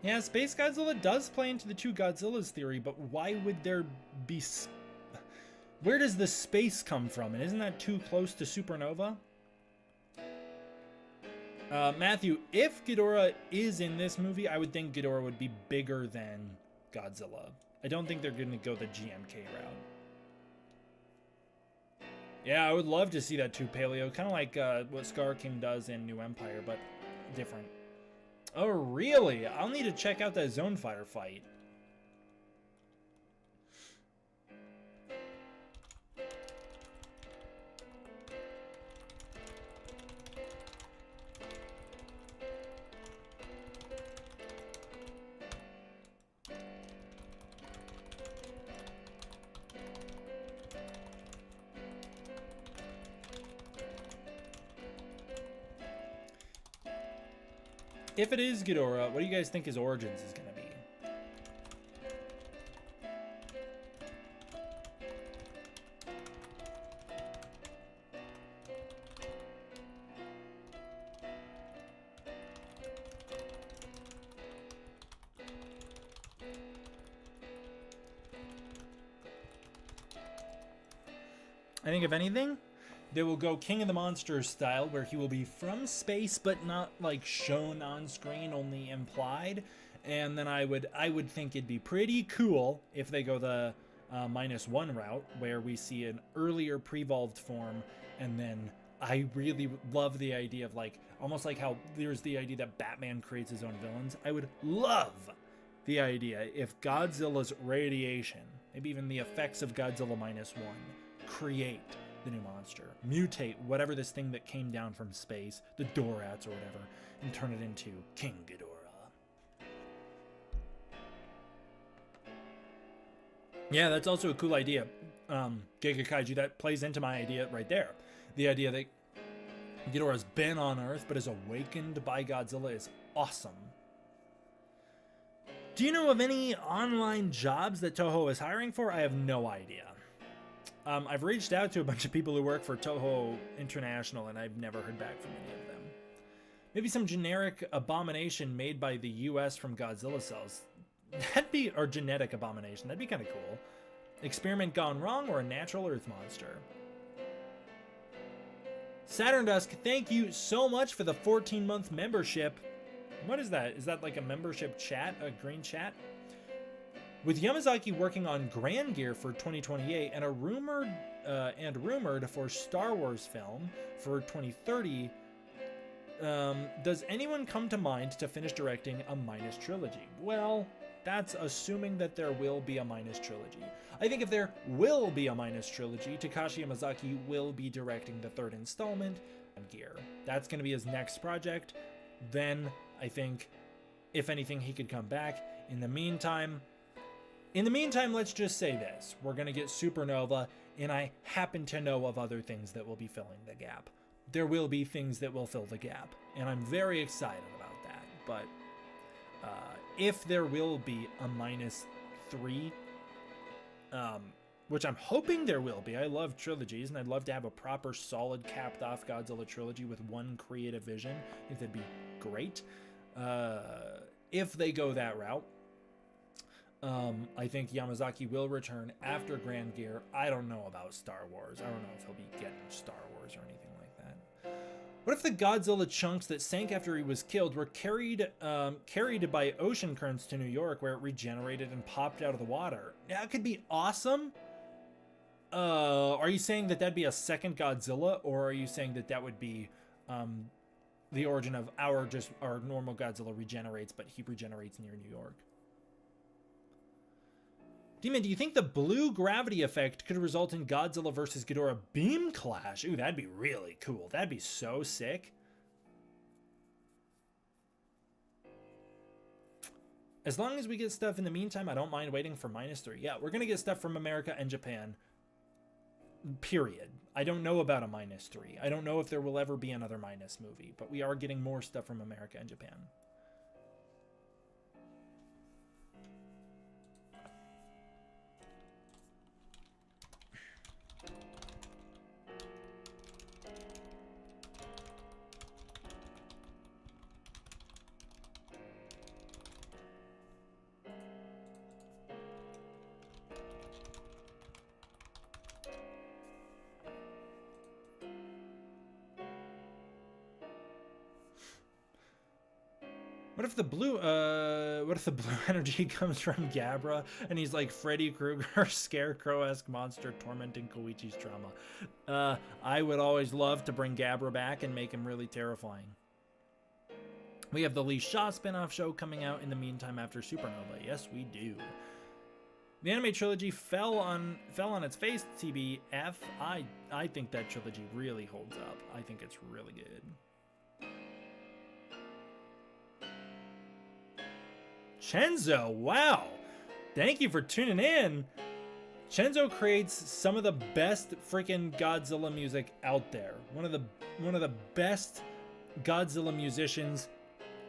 Yeah, Space Godzilla does play into the two Godzillas theory, but why would there be... Where does the space come from? And isn't that too close to supernova? Matthew, if Ghidorah is in this movie, I would think Ghidorah would be bigger than Godzilla. I don't think they're going to go the GMK route. Yeah, I would love to see that too, Paleo. Kind of like what Scar King does in New Empire, but different. Oh, really? I'll need to check out that Zone Fighter fight. If it is Ghidorah, what do you guys think his origins is going to be? I think if anything, they will go King of the Monsters style, where he will be from space, but not like shown on screen, only implied. And then I would think it'd be pretty cool if they go the -1 route, where we see an earlier pre-evolved form, and then I really love the idea of like almost like how there's the idea that Batman creates his own villains. I would love the idea if Godzilla's radiation, maybe even the effects of Godzilla -1, create the new monster, mutate whatever this thing that came down from space, the Dorats or whatever, and turn it into King Ghidorah. Yeah, that's also a cool idea. Giga Kaiju, that plays into my idea right there. The idea that Ghidorah's been on Earth but is awakened by Godzilla is awesome. Do you know of any online jobs that Toho is hiring for? I have no idea. I've reached out to a bunch of people who work for Toho International, and I've never heard back from any of them. Maybe some generic abomination made by the US from Godzilla cells. That'd be, or genetic abomination. That'd be kind of cool. Experiment gone wrong, or a natural Earth monster. Saturn Dusk, thank you so much for the 14-month membership. What is that? Is that like a membership chat? A green chat? With Yamazaki working on Grand Gear for 2028 and rumored for Star Wars film for 2030, does anyone come to mind to finish directing a Minus trilogy? Well, that's assuming that there will be a Minus trilogy. I think if there will be a Minus trilogy, Takashi Yamazaki will be directing the third installment, Gear. That's going to be his next project. Then I think, if anything, he could come back. In the meantime, let's just say this. We're going to get Supernova, and I happen to know of other things that will be filling the gap. There will be things that will fill the gap, and I'm very excited about that. But if there will be a -3, which I'm hoping there will be. I love trilogies, and I'd love to have a proper, solid, capped-off Godzilla trilogy with one creative vision. I think that'd be great. If they go that route, I think Yamazaki will return after Grand Gear. I don't know about Star Wars. I don't know if he'll be getting Star Wars or anything like that. What if the Godzilla chunks that sank after he was killed were carried by ocean currents to New York, where it regenerated and popped out of the water? That could be awesome. Are you saying that that'd be a second Godzilla, or are you saying that that would be the origin of our normal Godzilla regenerates, but he regenerates near New York? Demon, do you think the blue gravity effect could result in Godzilla versus Ghidorah beam clash? Ooh, that'd be really cool. That'd be so sick. As long as we get stuff in the meantime, I don't mind waiting for -3. Yeah, we're going to get stuff from America and Japan. Period. I don't know about a -3. I don't know if there will ever be another Minus movie, but we are getting more stuff from America and Japan. What if the blue energy comes from Gabra and he's like Freddy Krueger, Scarecrow-esque monster tormenting Koichi's trauma? I would always love to bring Gabra back and make him really terrifying. We have the Lee Shaw spin-off show coming out in the meantime after Supernova. Yes, we do. The anime trilogy fell on its face, TBF. I think that trilogy really holds up. I think it's really good. Chenzo, wow. Thank you for tuning in. Chenzo creates some of the best freaking Godzilla music out there. One of the best Godzilla musicians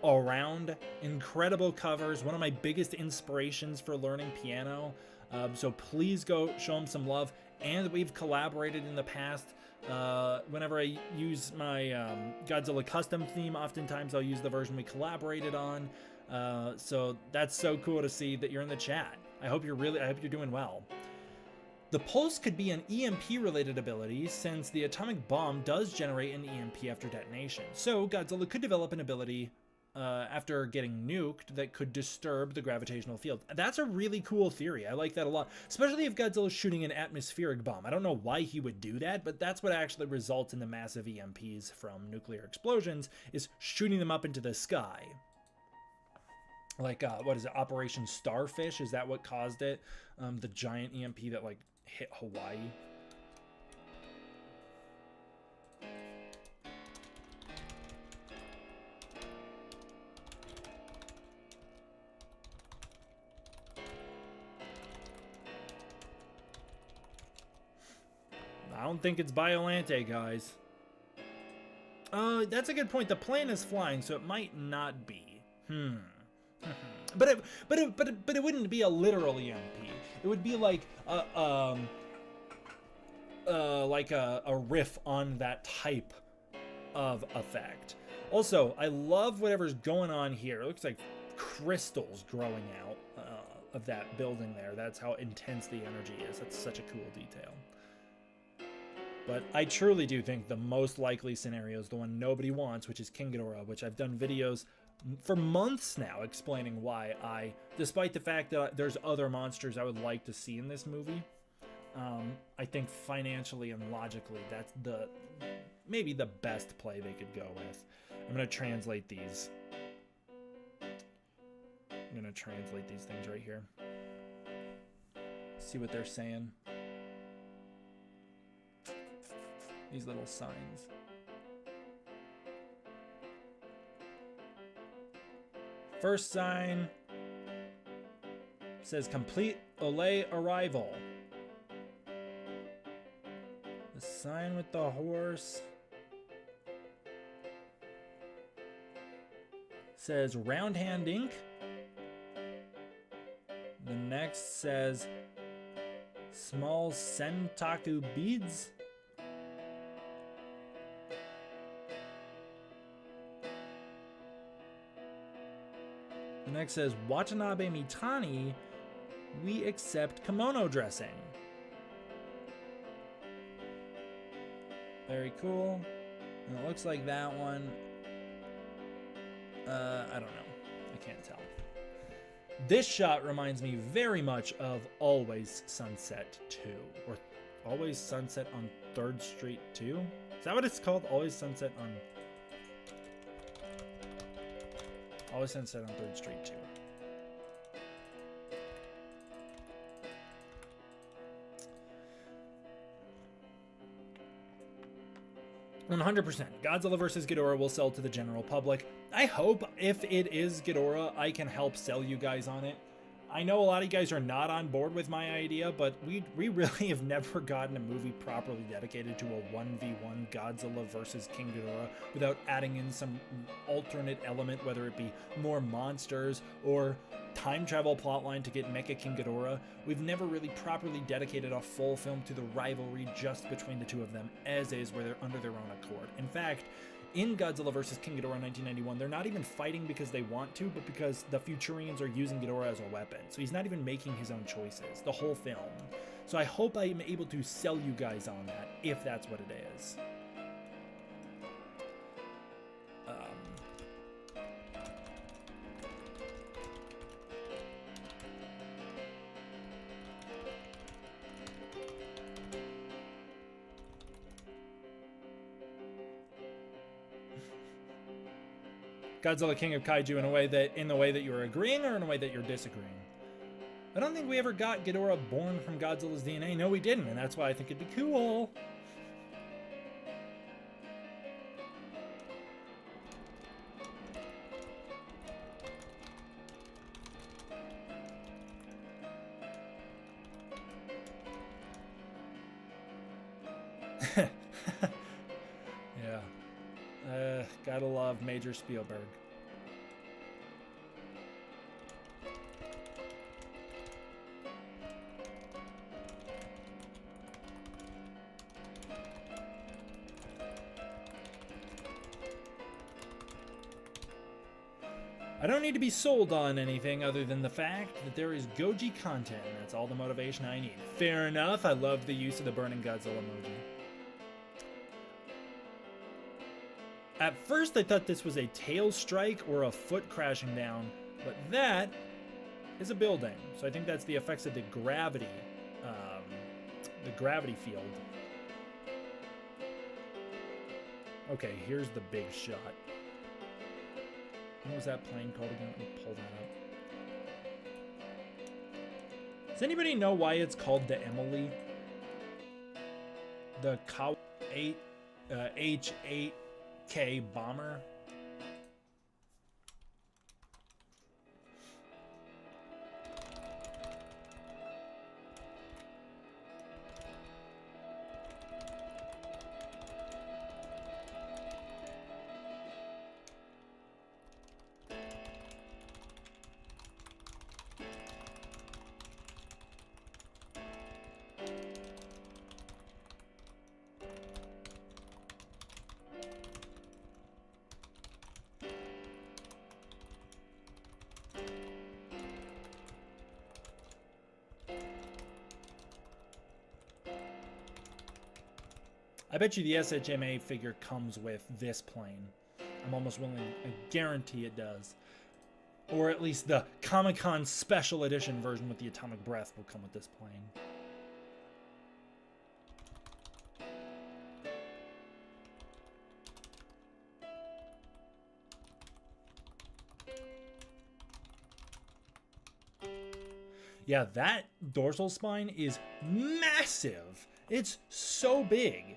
around. Incredible covers. One of my biggest inspirations for learning piano. So please go show him some love. And we've collaborated in the past. Whenever I use my Godzilla custom theme, oftentimes I'll use the version we collaborated on. So that's so cool to see that you're in the chat. I hope you're doing well. The pulse could be an EMP related ability, since the atomic bomb does generate an EMP after detonation. So Godzilla could develop an ability after getting nuked that could disturb the gravitational field. That's a really cool theory. I like that a lot, especially if Godzilla's shooting an atmospheric bomb. I don't know why he would do that, but that's what actually results in the massive EMPs from nuclear explosions, is shooting them up into the sky. Like, what is it, Operation Starfish? Is that what caused it? The giant EMP that, like, hit Hawaii? don't think it's Biolante, guys. That's a good point. The plane is flying, so it might not be. But it wouldn't be a literal EMP. It would be like a riff on that type of effect. Also, I love whatever's going on here. It looks like crystals growing out of that building there. That's how intense the energy is. That's such a cool detail. But I truly do think the most likely scenario is the one nobody wants, which is King Ghidorah, which I've done videos for months now explaining why despite the fact that there's other monsters I would like to see in this movie, I think financially and logically, that's maybe the best play they could go with. I'm going to translate these. I'm going to translate these things right here. See what they're saying. These little signs. First sign says complete Olay arrival. The sign with the horse says round hand ink. The next says small sentaku beads. The next says Watanabe Mitani, we accept kimono dressing. Very cool. And it looks like that one. I don't know. I can't tell. This shot reminds me very much of Always Sunset 2. Or Always Sunset on 3rd Street 2? Is that what it's called? Always Sunset on 3rd Street 2. 100%. Godzilla vs. Ghidorah will sell to the general public. I hope if it is Ghidorah, I can help sell you guys on it. I know a lot of you guys are not on board with my idea, but we really have never gotten a movie properly dedicated to a 1v1 Godzilla versus King Ghidorah without adding in some alternate element, whether it be more monsters or time travel plotline to get Mecha King Ghidorah. We've never really properly dedicated a full film to the rivalry just between the two of them, as is, where they're under their own accord. In fact, in Godzilla vs. King Ghidorah 1991, they're not even fighting because they want to, but because the Futurians are using Ghidorah as a weapon. So he's not even making his own choices, the whole film. So I hope I'm able to sell you guys on that, if that's what it is. Godzilla King of Kaiju in the way that you're agreeing or in a way that you're disagreeing? I don't think we ever got Ghidorah born from Godzilla's DNA. No, we didn't, and that's why I think it'd be cool. Yeah. Gotta love Major Spielberg. I don't need to be sold on anything other than the fact that there is Goji content, and that's all the motivation I need. Fair enough, I love the use of the burning Godzilla emoji. At first I thought this was a tail strike or a foot crashing down, but that is a building. So I think that's the effects of the gravity field. Okay, here's the big shot. What was that plane called again? Let me pull that up. Does anybody know why it's called the Emily? The H-8K bomber? I bet you the SHMA figure comes with this plane. I'm almost willing, I guarantee it does. Or at least the Comic-Con Special Edition version with the Atomic Breath will come with this plane. Yeah, that dorsal spine is massive. It's so big.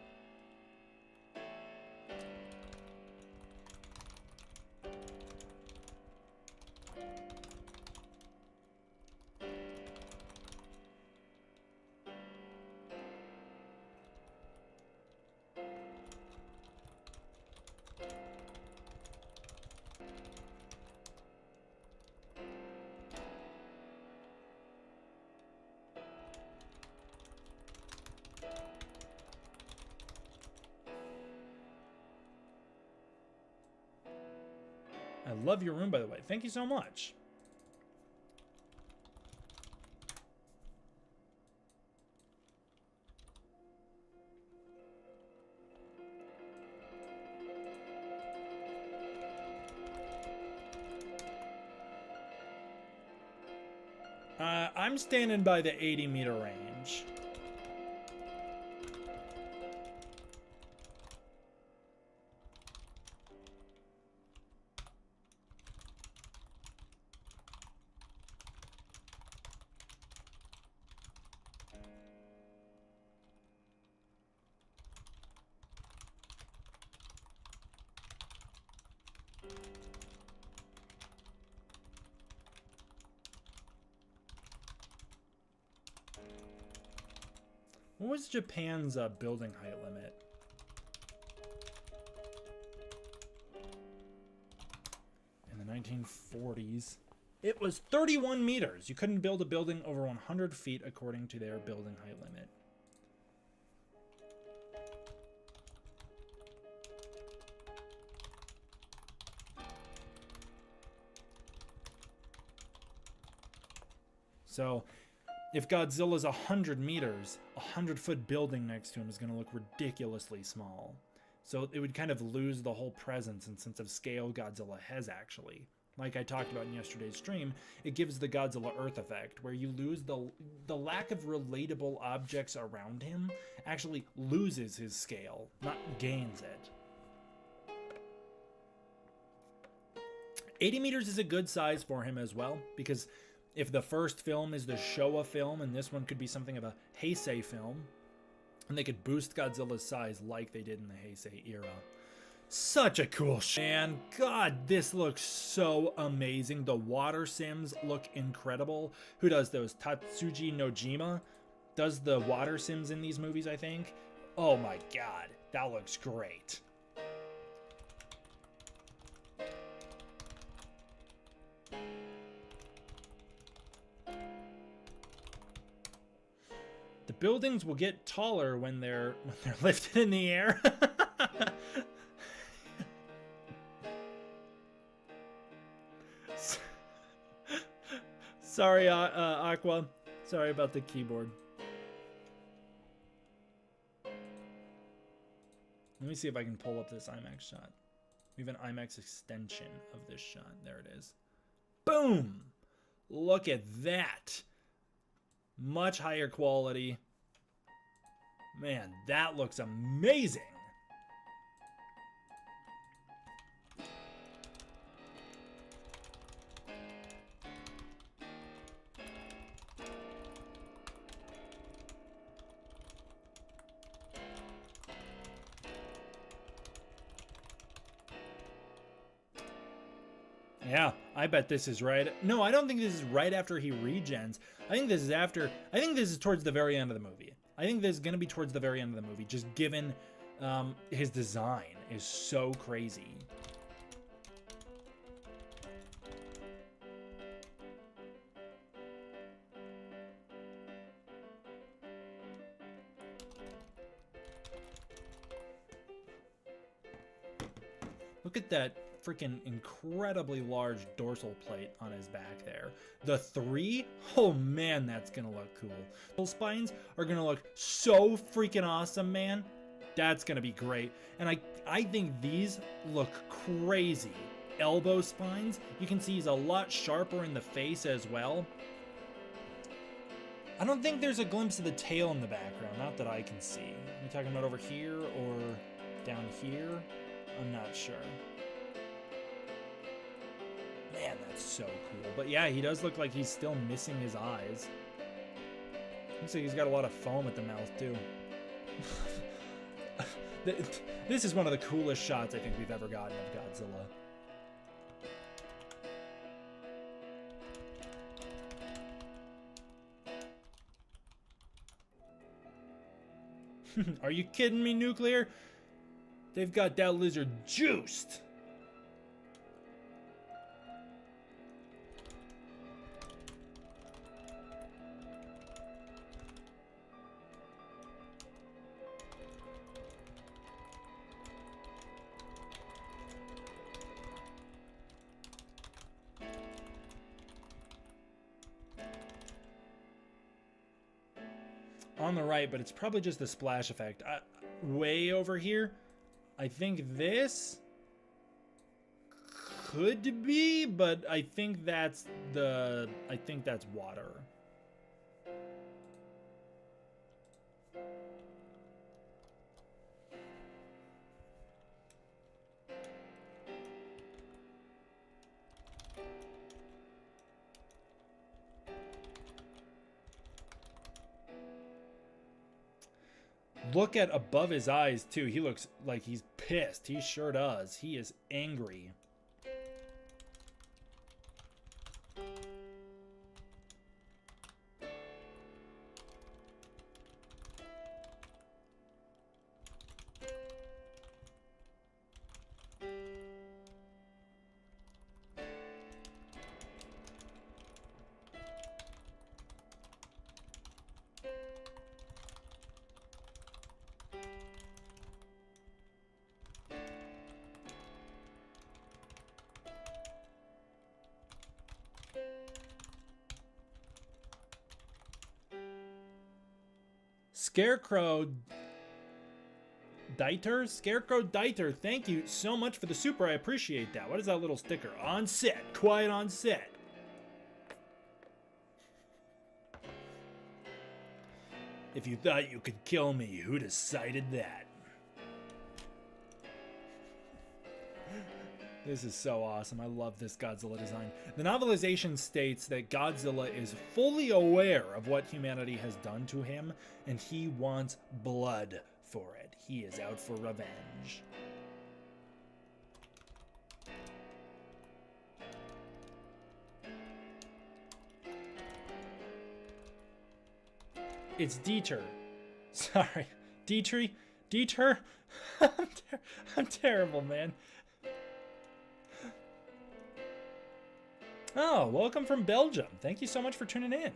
I love your room, by the way. Thank you so much. I'm standing by the 80-meter range. What was Japan's building height limit? In the 1940s. It was 31 meters. You couldn't build a building over 100 feet according to their building height limit. So, if Godzilla's 100 meters, a 100-foot building next to him is going to look ridiculously small. So it would kind of lose the whole presence and sense of scale Godzilla has, actually. Like I talked about in yesterday's stream, it gives the Godzilla Earth effect, where you lose the lack of relatable objects around him actually loses his scale, not gains it. 80 meters is a good size for him as well, because if the first film is the Showa film, and this one could be something of a Heisei film, and they could boost Godzilla's size like they did in the Heisei era. Such a cool man. God, this looks so amazing. The water sims look incredible. Who does those? Tatsuji Nojima does the water sims in these movies, I think. Oh my god, that looks great. The buildings will get taller when they're lifted in the air. Sorry, Aqua. Sorry about the keyboard. Let me see if I can pull up this IMAX shot. We have an IMAX extension of this shot. There it is. Boom! Look at that. Much higher quality. Man, that looks amazing. Yeah, I bet this is right. No, I don't think this is right after he regens. I think this is after. I think this is towards the very end of the movie. I think this is going to be towards the very end of the movie, just given his design is so crazy. Look at that freaking incredibly large dorsal plate on his back there. The 3, oh man, that's gonna look cool. Those spines are gonna look so freaking awesome, man. That's gonna be great. And I think these look crazy. Elbow spines. You can see he's a lot sharper in the face as well. I don't think there's a glimpse of the tail in the background, not that I can see. Are you talking about over here or down here? I'm not sure. Man, that's so cool. But yeah, he does look like he's still missing his eyes. Looks like he's got a lot of foam at the mouth too. This is one of the coolest shots I think we've ever gotten of Godzilla. Are you kidding me, Nuclear? They've got that lizard juiced. On the right, but it's probably just the splash effect. Way over here, I think this could be, but I think that's water. Look at above his eyes, too. He looks like he's pissed. He sure does. He is angry. Scarecrow Dieter, thank you so much for the super. I appreciate that. What is that little sticker? On set. Quiet on set. If you thought you could kill me, who decided that? This is so awesome. I love this Godzilla design. The novelization states that Godzilla is fully aware of what humanity has done to him, and he wants blood for it. He is out for revenge. It's Dieter. Sorry. Dieter? I'm terrible, man. Oh, welcome from Belgium. Thank you so much for tuning in.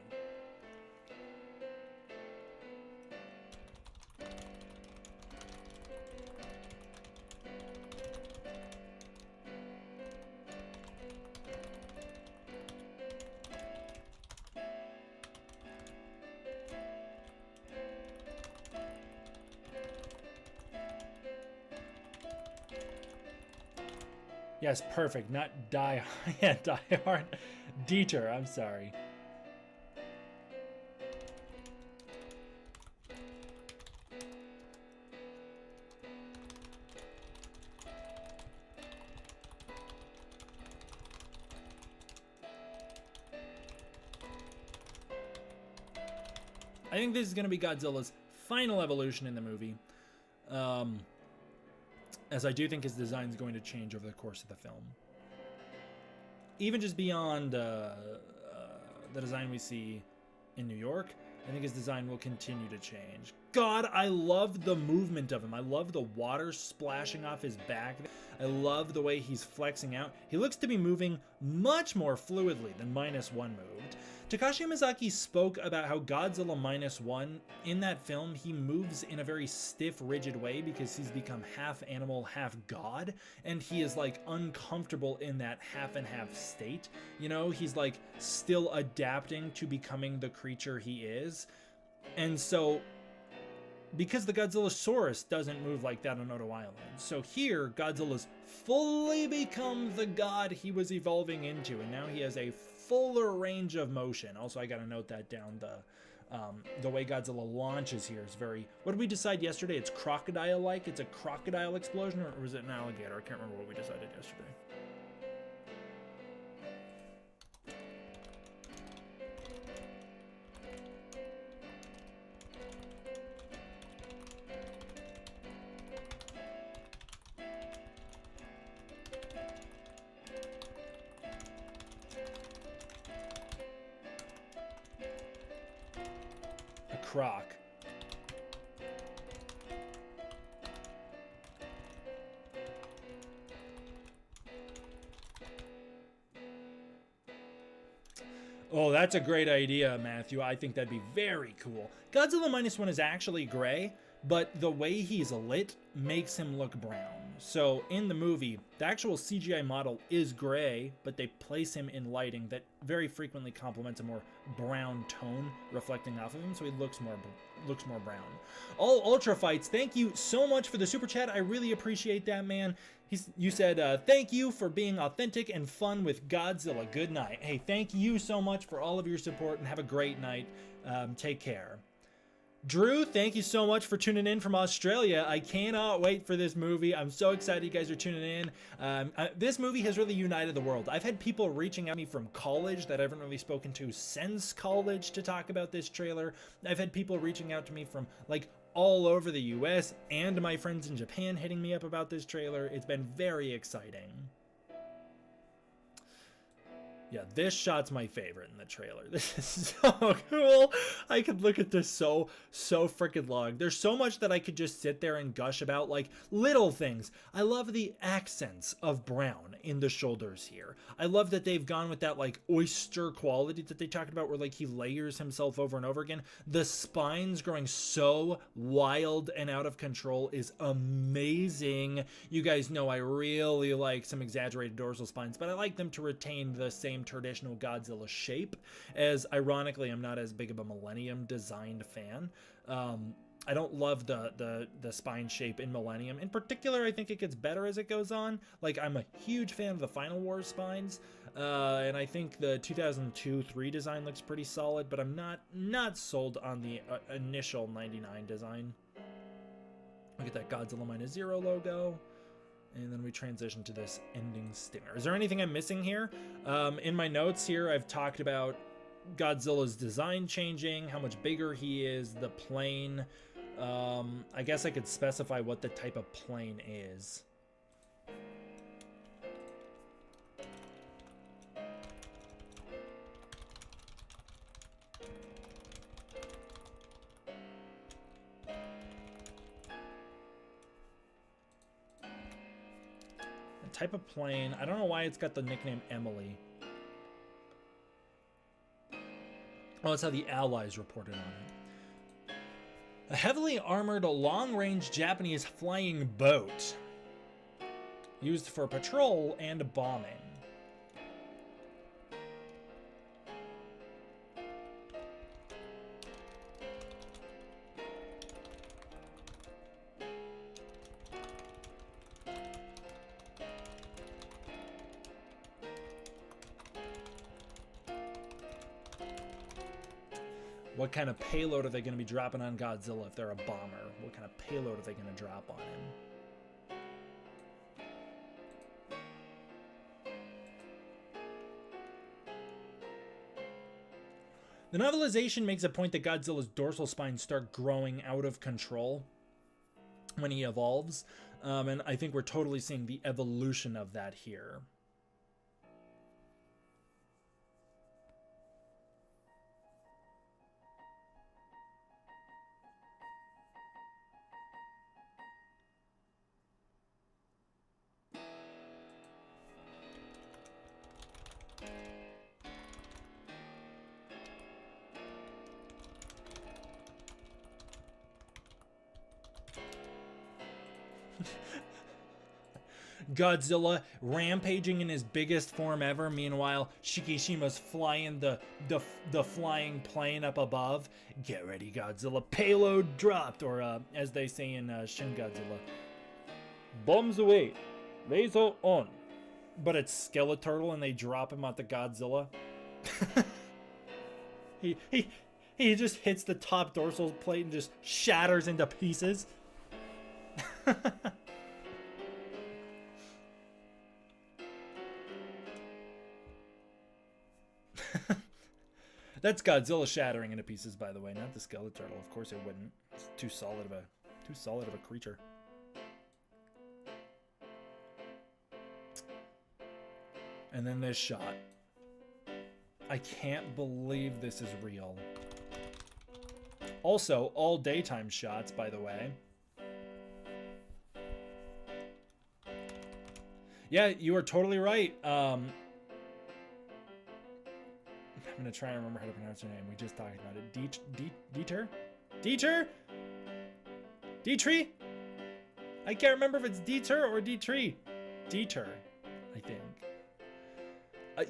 Yes, perfect. Not die. Yeah, die hard. Dieter, I'm sorry. I think this is going to be Godzilla's final evolution in the movie. As I do think his design is going to change over the course of the film. Even just beyond the design we see in New York, I think his design will continue to change. God, I love the movement of him. I love the water splashing off his back. I love the way he's flexing out. He looks to be moving much more fluidly than Minus One moved. Takashi Mizaki spoke about how Godzilla Minus One, in that film, he moves in a very stiff, rigid way because he's become half animal, half god, and he is like uncomfortable in that half and half state. You know, he's like still adapting to becoming the creature he is. And so because the Godzillasaurus doesn't move like that on Oto Island. So here, Godzilla's fully become the god he was evolving into, and now he has a fuller range of motion. Also, I gotta note that down. The way Godzilla launches here is very... What did we decide yesterday? It's crocodile-like? It's a crocodile explosion, or was it an alligator? I can't remember what we decided yesterday. Croc. Oh, that's a great idea, Matthew. I think that'd be very cool. Godzilla Minus One is actually gray, but the way he's lit makes him look brown. So in the movie, the actual CGI model is gray, but they place him in lighting that very frequently complements a more brown tone reflecting off of him, so he looks more brown. All Ultra Fights, thank you so much for the super chat. I really appreciate that, man. You said, thank you for being authentic and fun with Godzilla. Good night. Hey, thank you so much for all of your support, and have a great night. Take care. Drew, thank you so much for tuning in from Australia. I cannot wait for this movie. I'm so excited you guys are tuning in. This movie has really united the world. I've had people reaching out to me from college that I haven't really spoken to since college to talk about this trailer. I've had people reaching out to me from like all over the US and my friends in Japan hitting me up about this trailer. It's been very exciting. Yeah, this shot's my favorite in the trailer. This is so cool. I could look at this so freaking long. There's so much that I could just sit there and gush about, like little things. I love the accents of brown in the shoulders here. I love that they've gone with that like oyster quality that they talked about where like he layers himself over and over again. The spines growing so wild and out of control is amazing. You guys know I really like some exaggerated dorsal spines, but I like them to retain the same traditional Godzilla shape, as ironically I'm not as big of a Millennium designed fan. I don't love the spine shape in Millennium. In particular, I think it gets better as it goes on. Like, I'm a huge fan of the Final Wars spines, and I think the 2002-3 design looks pretty solid, but I'm not sold on the initial 99 design. Look at that Godzilla Minus Zero logo. And then we transition to this ending stinger. Is there anything I'm missing here? In my notes here, I've talked about Godzilla's design changing, how much bigger he is, the plane. I guess I could specify what the type of plane is. Type of plane. I don't know why it's got the nickname Emily. Oh, that's how the Allies reported on it. A heavily armored, long-range Japanese flying boat used for patrol and bombing. What kind of payload are they going to be dropping on Godzilla if they're a bomber? What kind of payload are they going to drop on him? The novelization makes a point that Godzilla's dorsal spines start growing out of control when he evolves, and I think we're totally seeing the evolution of that here. Godzilla rampaging in his biggest form ever. Meanwhile, Shikishima's flying the flying plane up above. Get ready, Godzilla. Payload dropped, or as they say in Shin Godzilla, bombs away, laser on. But it's Skeleturtle, and they drop him at the Godzilla. He just hits the top dorsal plate and just shatters into pieces. That's Godzilla shattering into pieces, by the way, not the Skeleturtle. Of course it wouldn't. It's too solid of a creature. And then this shot. I can't believe this is real. Also, all daytime shots, by the way. Yeah, you are totally right. I'm gonna try and remember how to pronounce her name. We just talked about it. Dieter? Dieter? Dietrich? I can't remember if it's Dieter or Dietrich. Dieter, I think.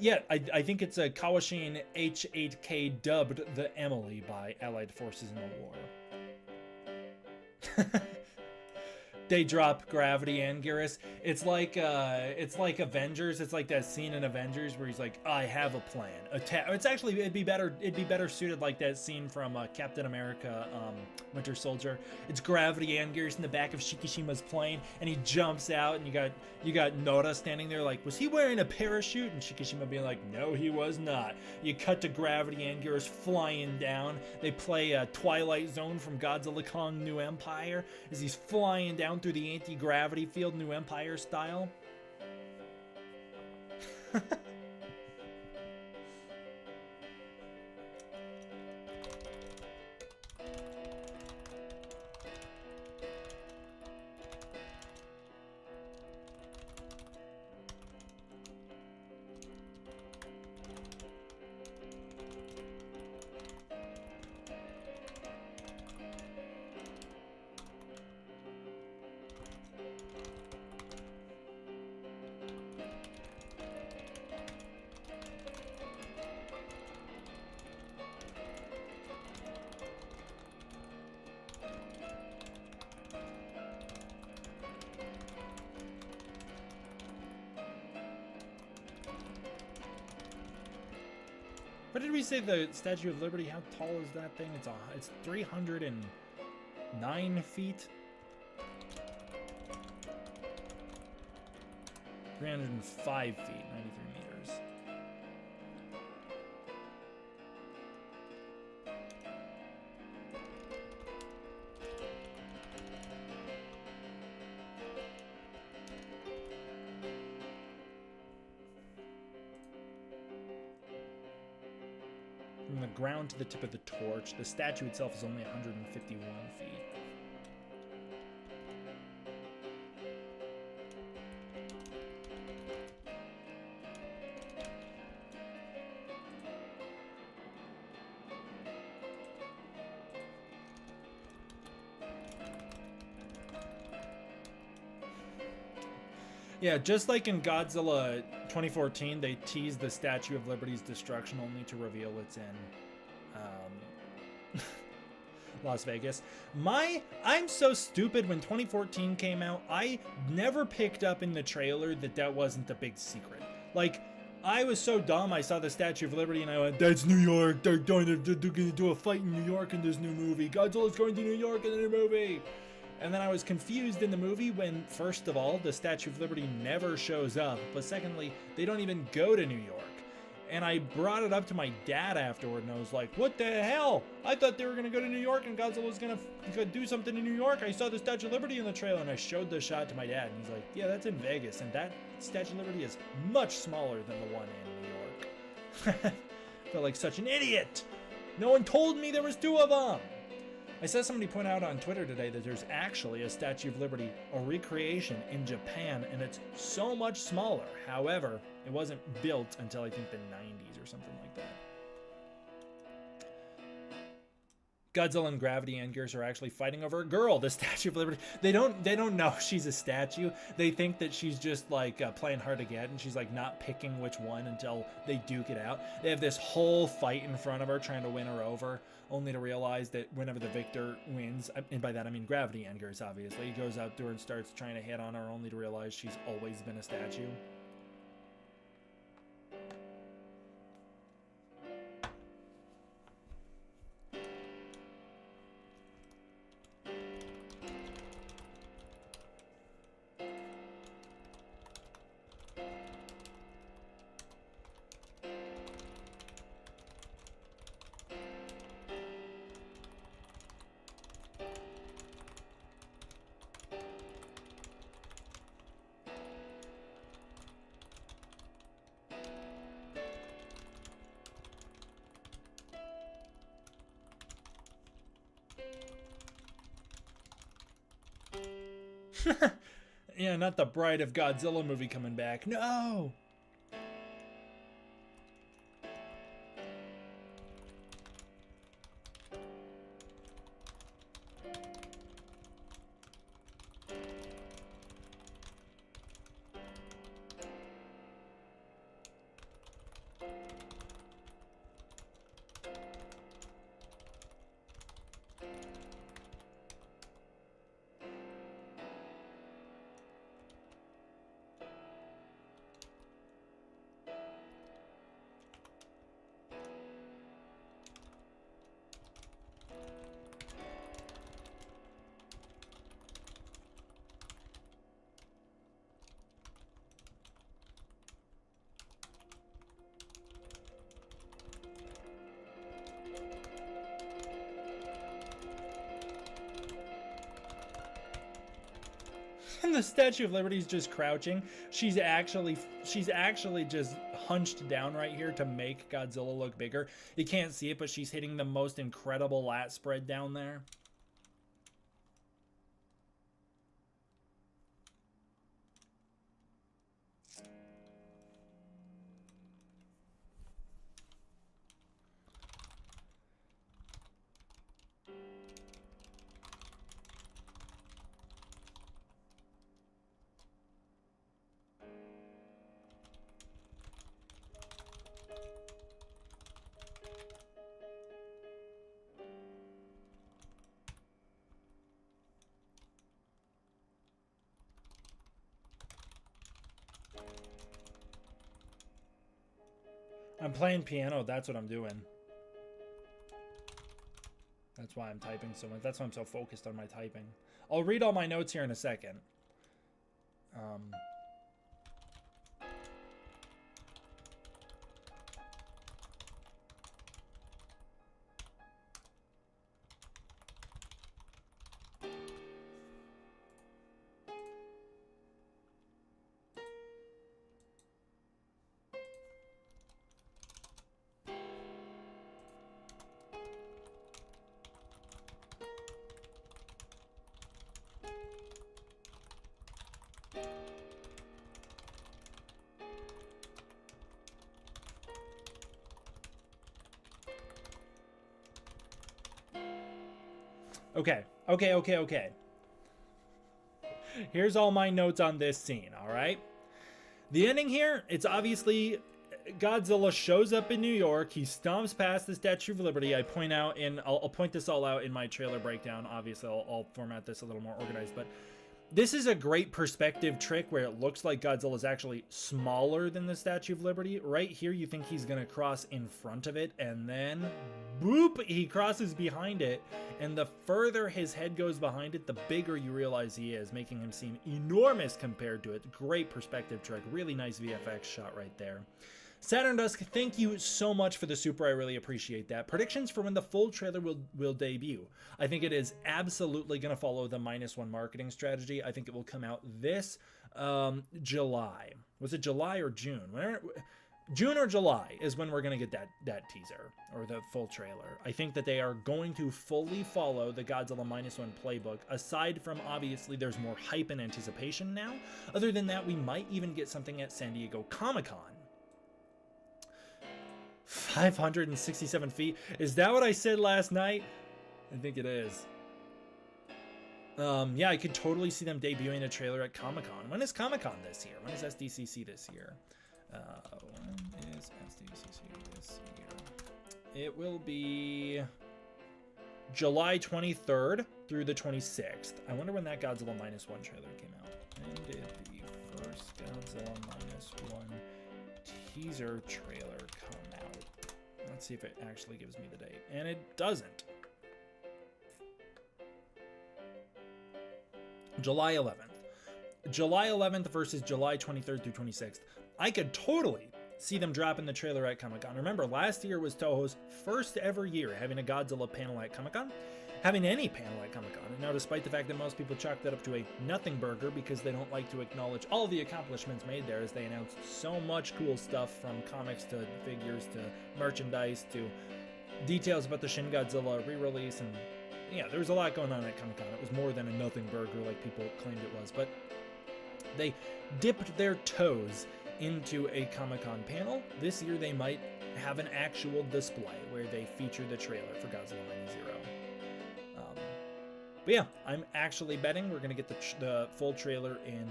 Yeah, I think it's a Kawashin H8K dubbed the Emily by Allied Forces in the War. They drop Gravity and Garrus. It's like Avengers. It's like that scene in Avengers where he's like, I have a plan. It's actually it'd be better suited like that scene from Captain America Winter Soldier. It's Gravity and Garrus in the back of Shikishima's plane, and he jumps out, and you got Nora standing there like, was he wearing a parachute? And Shikishima being like, no, he was not. You cut to Gravity and Garrus flying down. They play Twilight Zone from Godzilla Kong New Empire as he's flying down through the anti-gravity field, New Empire style. What did we say the Statue of Liberty? How tall is that thing? It's 309 feet. 305 feet, 93 meters. From the ground to the tip of the torch, the statue itself is only 151 feet. Yeah, just like in Godzilla 2014, they teased the Statue of Liberty's destruction only to reveal it's in Las Vegas. I'm so stupid. When 2014 came out, I never picked up in the trailer that wasn't the big secret. Like, I was so dumb. I saw the Statue of Liberty and I went, that's New York. They're going to do a fight in New York in this new movie. Godzilla's going to New York in the new movie. And then I was confused in the movie when, first of all, the Statue of Liberty never shows up, but secondly, they don't even go to New York. And I brought it up to my dad afterward, and I was like, what the hell? I thought they were going to go to New York and Godzilla was going to do something in New York. I saw the Statue of Liberty in the trailer, and I showed the shot to my dad, and he's like, yeah, that's in Vegas, and that Statue of Liberty is much smaller than the one in New York. Felt like such an idiot. No one told me there was two of them. I saw somebody point out on Twitter today that there's actually a Statue of Liberty, a recreation in Japan, and it's so much smaller. However, it wasn't built until I think the 90s or something like that. Godzilla and Gravity and Gears are actually fighting over a girl, the Statue of Liberty. They don't know she's a statue. They think that she's just like playing hard to get, and she's like not picking which one until they duke it out. They have this whole fight in front of her trying to win her over, only to realize that whenever the victor wins, and by that I mean Gravity and Gears, obviously, he goes up to her and starts trying to hit on her, only to realize she's always been a statue. Yeah, not the Bride of Godzilla movie coming back. No! And the Statue of Liberty is just crouching. She's actually just hunched down right here to make Godzilla look bigger. You can't see it, but she's hitting the most incredible lat spread down there. I'm playing piano, that's what I'm doing. That's why I'm typing so much. That's why I'm so focused on my typing. I'll read all my notes here in a second. Okay. Here's all my notes on this scene, all right? The ending here, it's obviously Godzilla shows up in New York. He stomps past the Statue of Liberty. I point out, and I'll point this all out in my trailer breakdown. Obviously, I'll format this a little more organized, but this is a great perspective trick where it looks like Godzilla is actually smaller than the Statue of Liberty. Right here, you think he's going to cross in front of it, and then, boop, he crosses behind it. And the further his head goes behind it, the bigger you realize he is, making him seem enormous compared to it. Great perspective trick. Really nice VFX shot right there. Saturn Dusk, thank you so much for the super. I really appreciate that. Predictions for when the full trailer will debut. I think it is absolutely going to follow the -1 marketing strategy. I think it will come out this July. Was it July or June? June or July is when we're going to get that teaser or the full trailer. I think that they are going to fully follow the Godzilla -1 playbook. Aside from, obviously, there's more hype and anticipation now. Other than that, we might even get something at San Diego Comic-Con. 567 feet. Is that what I said last night? I think it is. Yeah, I could totally see them debuting a trailer at Comic-Con. When is Comic-Con this year? When is SDCC this year? When is SDCC this year? It will be July 23rd through the 26th. I wonder when that Godzilla Minus One trailer came out. When did the first Godzilla Minus One teaser trailer come out? Let's see if it actually gives me the date. And it doesn't. July 11th. July 11th versus July 23rd through 26th. I could totally see them dropping the trailer at Comic-Con. Remember, last year was Toho's first ever year having a Godzilla panel at Comic-Con. Having any panel at Comic-Con. And now, despite the fact that most people chalk that up to a nothing burger because they don't like to acknowledge all the accomplishments made there, as they announced so much cool stuff from comics to figures to merchandise to details about the Shin Godzilla re-release, and yeah, there was a lot going on at Comic-Con. It was more than a nothing burger like people claimed it was, but they dipped their toes into a Comic-Con panel. This year they might have an actual display where they feature the trailer for Godzilla Minus Zero. But yeah, I'm actually betting we're going to get the full trailer in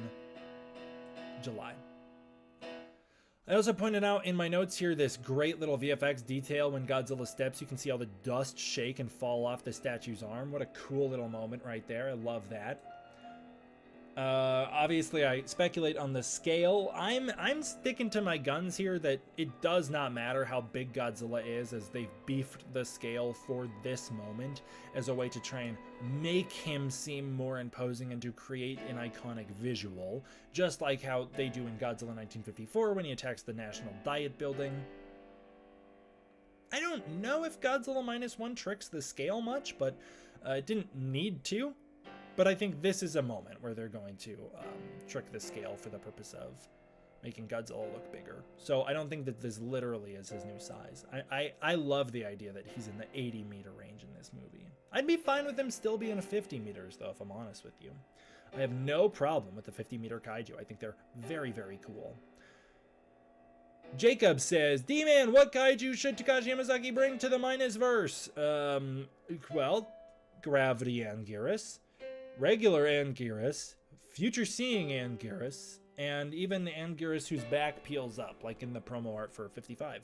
July. I also pointed out in my notes here this great little VFX detail when Godzilla steps. You can see all the dust shake and fall off the statue's arm. What a cool little moment right there. I love that. Obviously, I speculate on the scale. I'm sticking to my guns here that it does not matter how big Godzilla is, as they've beefed the scale for this moment as a way to try and make him seem more imposing and to create an iconic visual, just like how they do in Godzilla 1954 when he attacks the National Diet Building. I don't know if Godzilla Minus One tricks the scale much, but it didn't need to. But I think this is a moment where they're going to trick the scale for the purpose of making Godzilla look bigger. So I don't think that this literally is his new size. I love the idea that he's in the 80-meter range in this movie. I'd be fine with him still being 50 meters, though, if I'm honest with you. I have no problem with the 50-meter kaiju. I think they're very, very cool. Jacob says, D-Man, what kaiju should Takashi Yamazaki bring to the Minus verse? Well, Gravity Anguirus, regular Anguirus, future seeing Anguirus, and even the Anguirus whose back peels up, like in the promo art for 55.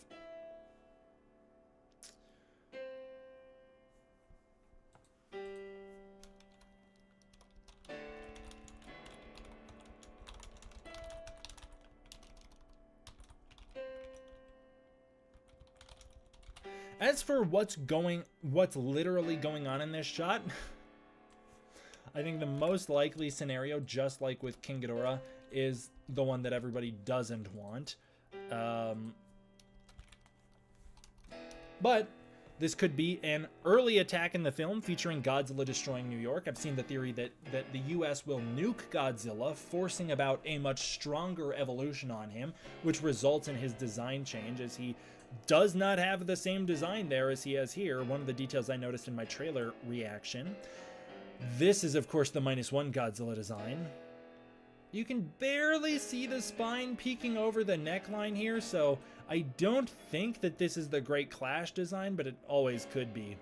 As for what's literally going on in this shot, I think the most likely scenario, just like with King Ghidorah, is the one that everybody doesn't want. But this could be an early attack in the film featuring Godzilla destroying New York. I've seen the theory that the US will nuke Godzilla, forcing about a much stronger evolution on him, which results in his design change, as he does not have the same design there as he has here. One of the details I noticed in my trailer reaction. This is, of course, the -1 Godzilla design. You can barely see the spine peeking over the neckline here, so I don't think that this is the Great Clash design, but it always could be.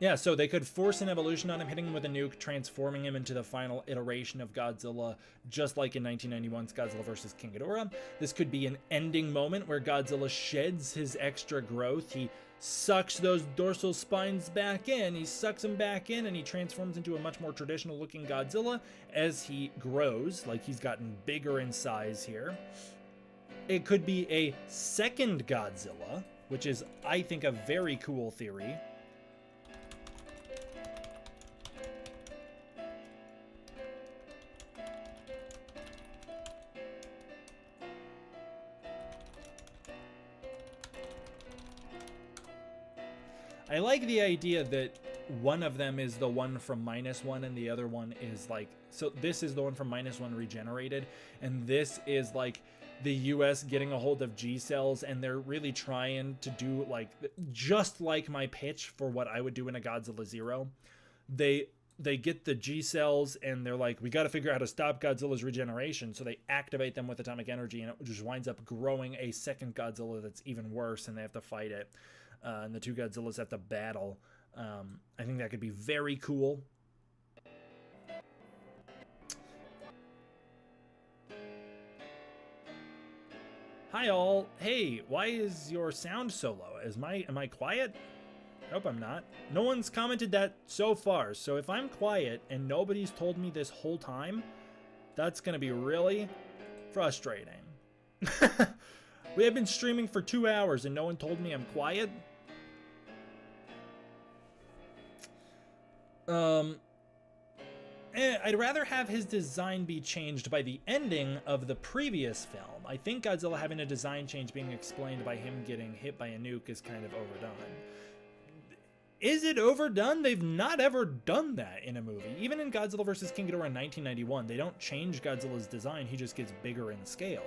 Yeah, so they could force an evolution on him, hitting him with a nuke, transforming him into the final iteration of Godzilla, just like in 1991's Godzilla vs. King Ghidorah. This could be an ending moment where Godzilla sheds his extra growth. He sucks those dorsal spines back in, he sucks them back in, and he transforms into a much more traditional looking Godzilla as he grows, like he's gotten bigger in size here. It could be a second Godzilla, which is, I think, a very cool theory. I like the idea that one of them is the one from -1 and the other one is like, so this is the one from -1 regenerated, and this is like the US getting a hold of G cells, and they're really trying to do like, just like my pitch for what I would do in a Godzilla Zero. They they get the G cells and they're like, we got to figure out how to stop Godzilla's regeneration. So they activate them with atomic energy, and it just winds up growing a second Godzilla that's even worse, and they have to fight it. And the two Godzillas have to battle. I think that could be very cool. Hi all. Hey, why is your sound so low? Am I quiet? I hope I'm not. No one's commented that so far, so if I'm quiet and nobody's told me this whole time, that's gonna be really frustrating. We have been streaming for 2 hours and no one told me I'm quiet. I'd rather have his design be changed by the ending of the previous film. I think Godzilla having a design change being explained by him getting hit by a nuke is kind of overdone. Is it overdone? They've not ever done that in a movie. Even in Godzilla vs. King Ghidorah in 1991, they don't change Godzilla's design, he just gets bigger in scale.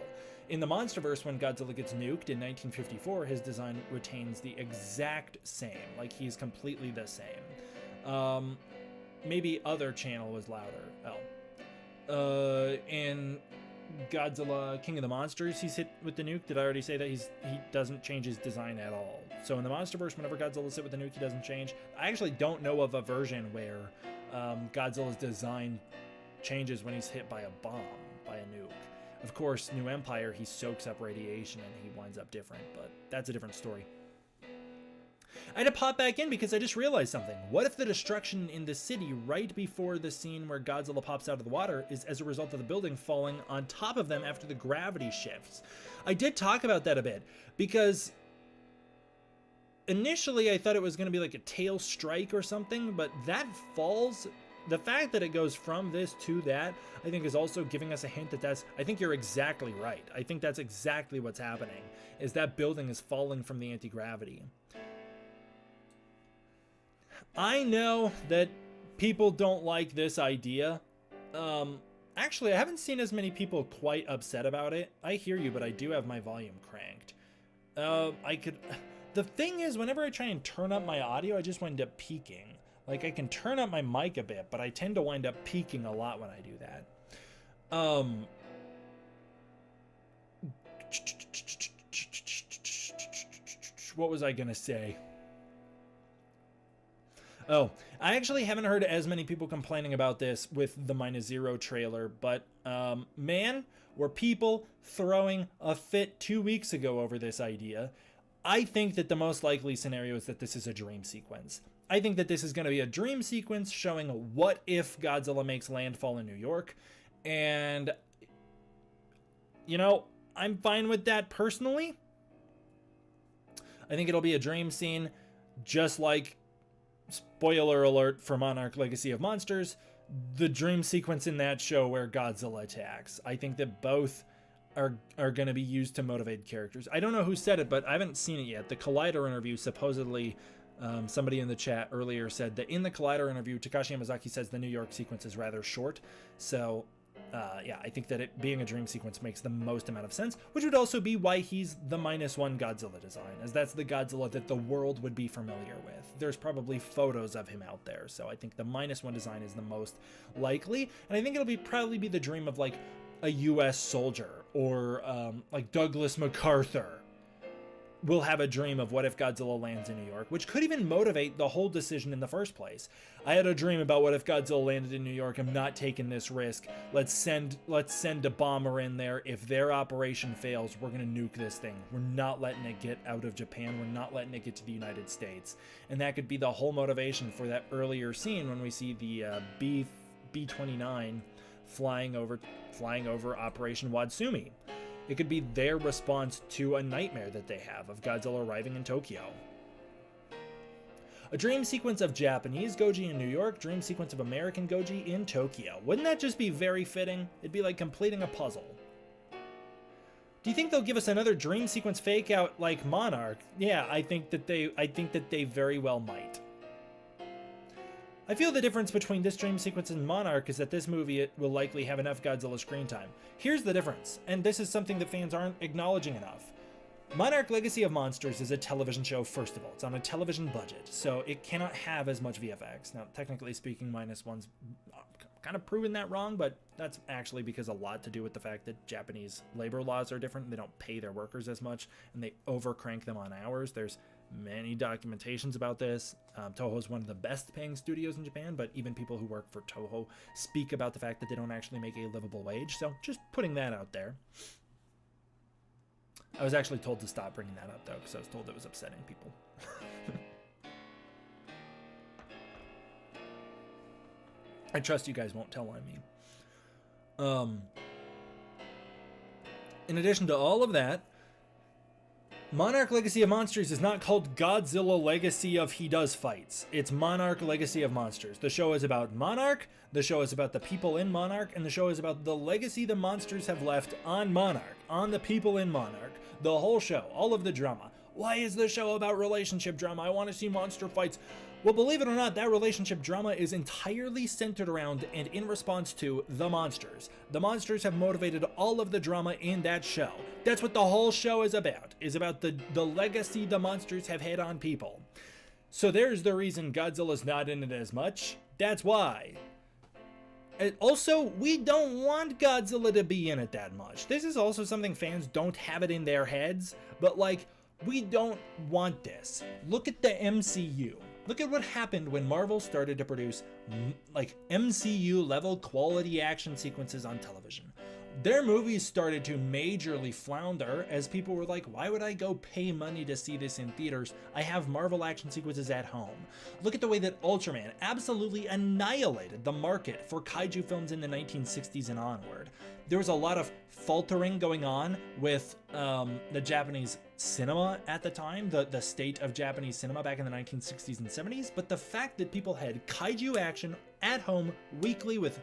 In the Monsterverse, when Godzilla gets nuked in 1954, his design retains the exact same. Like, he's completely the same. Maybe other channel was louder. In Godzilla King of the Monsters, he's hit with the nuke. Did I already say that? He doesn't change his design at all. So in the Monsterverse, whenever Godzilla's hit with the nuke, he doesn't change. I actually don't know of a version where Godzilla's design changes when he's hit by a bomb, by a nuke. Of course, New Empire, he soaks up radiation and he winds up different, but that's a different story. I had to pop back in because I just realized something. What if the destruction in the city right before the scene where Godzilla pops out of the water is as a result of the building falling on top of them after the gravity shifts? I did talk about that a bit because initially I thought it was going to be like a tail strike or something, but that falls. The fact that it goes from this to that, I think, is also giving us a hint that I think you're exactly right. I think that's exactly what's happening, is that building is falling from the anti-gravity. I know that people don't like this idea. Actually, I haven't seen as many people quite upset about it. I hear you, but I do have my volume cranked. The thing is, whenever I try and turn up my audio, I just wind up peaking. Like, I can turn up my mic a bit, but I tend to wind up peaking a lot when I do that. What was I gonna say? Oh, I actually haven't heard as many people complaining about this with the Minus Zero trailer, but man, were people throwing a fit 2 weeks ago over this idea. I think that the most likely scenario is that this is a dream sequence. I think that this is going to be a dream sequence showing what if Godzilla makes landfall in New York. And, you know, I'm fine with that personally. I think it'll be a dream scene, just like, spoiler alert for Monarch Legacy of Monsters, the dream sequence in that show where Godzilla attacks. I think that both are going to be used to motivate characters. I don't know who said it, but I haven't seen it yet. The Collider interview, supposedly, somebody in the chat earlier said that in the Collider interview, Takashi Yamazaki says the New York sequence is rather short. So, yeah, I think that it being a dream sequence makes the most amount of sense, which would also be why he's the -1 Godzilla design, as that's the Godzilla that the world would be familiar with. There's probably photos of him out there, so I think the -1 design is the most likely, and I think it'll probably be the dream of like a US soldier or like Douglas MacArthur will have a dream of what if Godzilla lands in New York, which could even motivate the whole decision in the first place. I had a dream about what if Godzilla landed in New York. I'm not taking this risk. Let's send a bomber in there. If their operation fails, we're going to nuke this thing. We're not letting it get out of Japan. We're not letting it get to the United States. And that could be the whole motivation for that earlier scene when we see the B-29 flying over Operation Watsumi. It could be their response to a nightmare that they have of Godzilla arriving in Tokyo. A dream sequence of Japanese Goji in New York, dream sequence of American Goji in Tokyo. Wouldn't that just be very fitting? It'd be like completing a puzzle. Do you think they'll give us another dream sequence fake out like Monarch? Yeah, I think that they very well might. I feel the difference between this dream sequence and Monarch is that this movie will likely have enough Godzilla screen time. Here's the difference, and this is something that fans aren't acknowledging enough. Monarch Legacy of Monsters is a television show, first of all. It's on a television budget, so it cannot have as much VFX. Now, technically speaking, Minus One's kind of proven that wrong, but that's actually because a lot to do with the fact that Japanese labor laws are different. They don't pay their workers as much, and they overcrank them on hours. There's many documentations about this. Toho is one of the best paying studios in Japan, but even people who work for Toho speak about the fact that they don't actually make a livable wage. So just putting that out there. I was actually told to stop bringing that up, though, because I was told it was upsetting people. I trust you guys won't tell on me. In addition to all of that, Monarch Legacy of Monsters is not called Godzilla Legacy of He Does Fights. It's Monarch Legacy of Monsters. The show is about Monarch, the show is about the people in Monarch, and the show is about the legacy the monsters have left on Monarch, on the people in Monarch. The whole show, all of the drama. Why is the show about relationship drama? I want to see monster fights. Well, believe it or not, that relationship drama is entirely centered around and in response to the monsters. The monsters have motivated all of the drama in that show. That's what the whole show is about the legacy the monsters have had on people. So there's the reason Godzilla's not in it as much. That's why. And also, we don't want Godzilla to be in it that much. This is also something fans don't have it in their heads, but like, we don't want this. Look at the MCU. Look at what happened when Marvel started to produce like MCU level quality action sequences on television. Their movies started to majorly flounder as people were like, why would I go pay money to see this in theaters? I have Marvel action sequences at home. Look at the way that Ultraman absolutely annihilated the market for kaiju films in the 1960s and onward. There was a lot of faltering going on with the Japanese cinema at the time, the state of Japanese cinema back in the 1960s and 70s, but the fact that people had kaiju action at home weekly with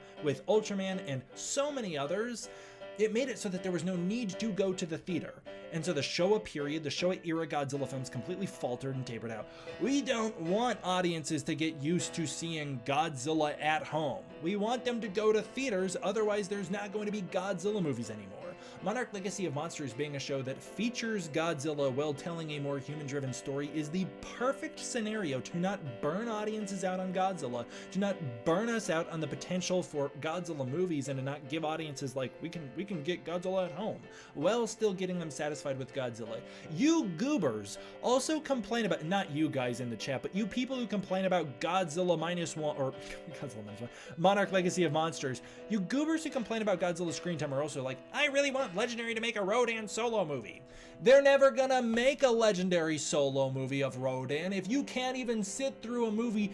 Ultraman and so many others, it made it so that there was no need to go to the theater. And so the Showa period, the Showa era Godzilla films completely faltered and tapered out. We don't want audiences to get used to seeing Godzilla at home. We want them to go to theaters, otherwise there's not going to be Godzilla movies anymore. Monarch Legacy of Monsters being a show that features Godzilla while telling a more human-driven story is the perfect scenario to not burn audiences out on Godzilla, to not burn us out on the potential for Godzilla movies, and to not give audiences like, we can get Godzilla at home, while still getting them satisfied with Godzilla. You goobers also complain about, not you guys in the chat, but you people who complain about Godzilla Minus One, or Godzilla Minus One, Monarch Legacy of Monsters, you goobers who complain about Godzilla's screen time are also like, I really want Legendary to make a Rodan solo movie. They're never gonna make a Legendary solo movie of Rodan if you can't even sit through a movie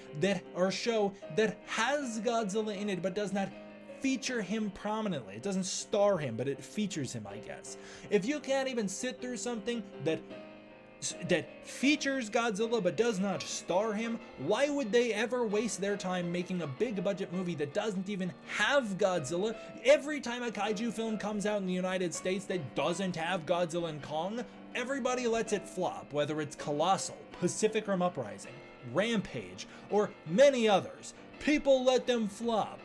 or show that has Godzilla in it but does not feature him prominently. It doesn't star him, but it features him, I guess. If you can't even sit through something that features Godzilla but does not star him, why would they ever waste their time making a big budget movie that doesn't even have Godzilla? Every time a kaiju film comes out in the United States that doesn't have Godzilla and Kong, everybody lets it flop, whether it's Colossal, Pacific Rim Uprising, Rampage, or many others. People let them flop.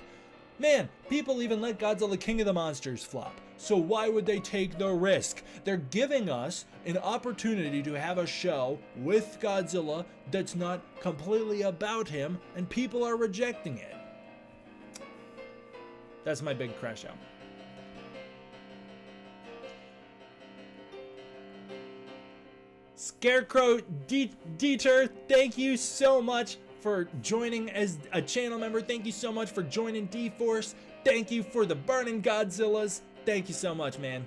Man, people even let Godzilla King of the Monsters flop. So why would they take the risk? They're giving us an opportunity to have a show with Godzilla that's not completely about him, and people are rejecting it. That's my big crash out. Scarecrow Dieter, thank you so much for joining as a channel member. Thank you so much for joining D-Force. Thank you for the Burning Godzillas. Thank you so much, man.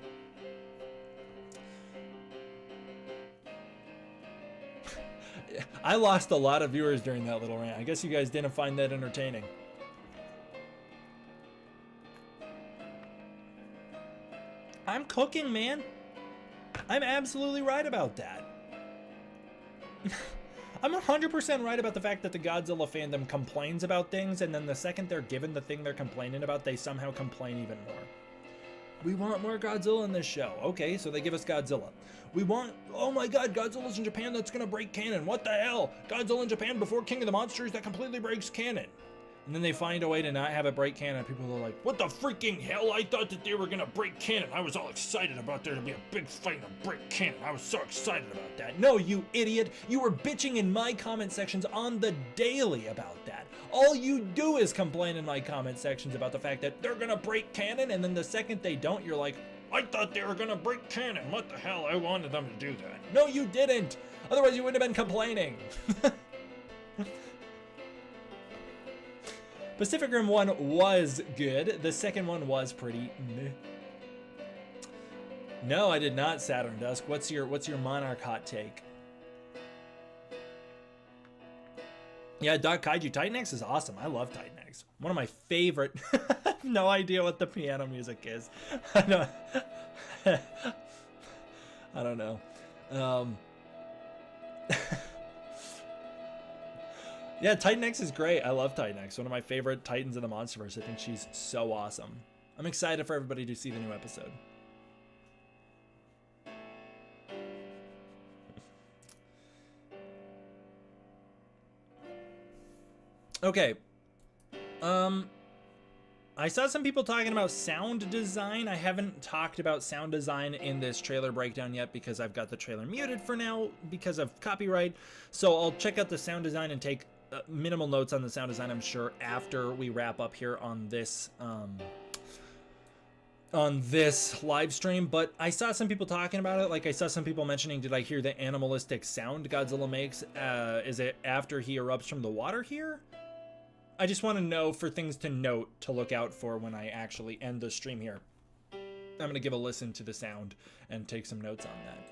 I lost a lot of viewers during that little rant. I guess you guys didn't find that entertaining. I'm cooking, man. I'm absolutely right about that. I'm 100% right about the fact that the Godzilla fandom complains about things, and then the second they're given the thing they're complaining about, they somehow complain even more. We want more Godzilla in this show. Okay, so they give us Godzilla. We want, oh my god, Godzilla's in Japan, that's gonna break canon. What the hell? Godzilla in Japan before King of the Monsters, that completely breaks canon. And then they find a way to not have it break canon. People are like, what the freaking hell? I thought that they were gonna break canon. I was all excited about there to be a big fight and break canon. I was so excited about that. No, you idiot. You were bitching in my comment sections on the daily about that. All you do is complain in my comment sections about the fact that they're gonna break canon, and then the second they don't, you're like, I thought they were gonna break canon. What the hell? I wanted them to do that. No, you didn't. Otherwise, you wouldn't have been complaining. Pacific Rim 1 was good. The second one was pretty meh. No, I did not Saturn Dusk. What's your Monarch hot take? Yeah, Doc Kaiju Titan X is awesome. I love Titan X. One of my favorite. I have no idea what the piano music is. I don't know. Yeah, Titan X is great. I love Titan X. One of my favorite Titans in the Monsterverse. I think she's so awesome. I'm excited for everybody to see the new episode. Okay. I saw some people talking about sound design. I haven't talked about sound design in this trailer breakdown yet because I've got the trailer muted for now because of copyright. So I'll check out the sound design and take minimal notes on the sound design, I'm sure, after we wrap up here on this live stream. But I saw some people talking about it. Like, I saw some people mentioning, did I hear the animalistic sound Godzilla makes? Is it after he erupts from the water here? I just want to know for things to note to look out for when I actually end the stream here. I'm going to give a listen to the sound and take some notes on that.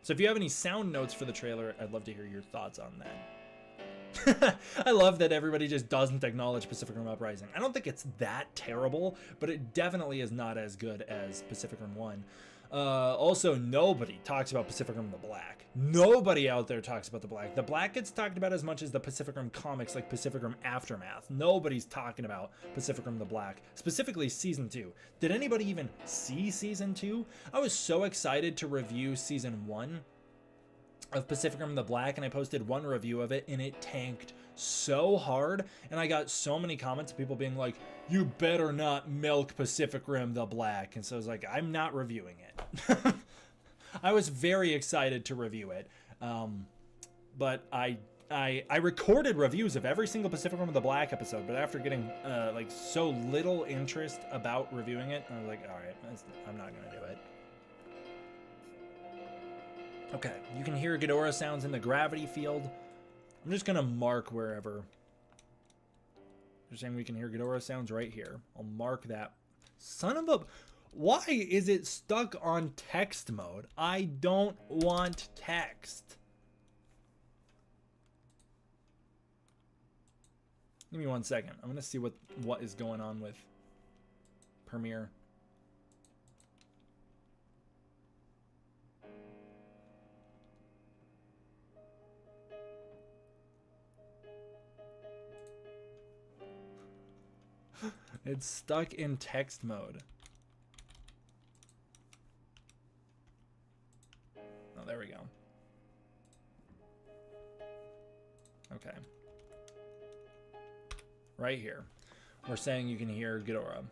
So if you have any sound notes for the trailer, I'd love to hear your thoughts on that. I love that everybody just doesn't acknowledge Pacific Rim Uprising. I don't think it's that terrible, but it definitely is not as good as Pacific Rim 1. Also, nobody talks about Pacific Rim the Black. Nobody out there talks about the Black. The Black gets talked about as much as the Pacific Rim comics, like Pacific Rim Aftermath. Nobody's talking about Pacific Rim the Black, specifically Season 2. Did anybody even see Season 2? I was so excited to review Season 1 of Pacific Rim the Black, and I posted one review of it, and it tanked so hard, and I got so many comments of people being like, you better not milk Pacific Rim the Black. And so I was like, I'm not reviewing it. I was very excited to review it, but I recorded reviews of every single Pacific Rim the Black episode, but after getting like so little interest about reviewing it, I was like, all right, I'm not gonna do it. Okay, you can hear Ghidorah sounds in the gravity field. I'm just gonna mark wherever. They're saying we can hear Ghidorah sounds right here. I'll mark that. Son of a... Why is it stuck on text mode? I don't want text. Give me 1 second. I'm gonna see what is going on with Premiere. It's stuck in text mode. Oh, there we go. Okay. Right here. We're saying you can hear Ghidorah.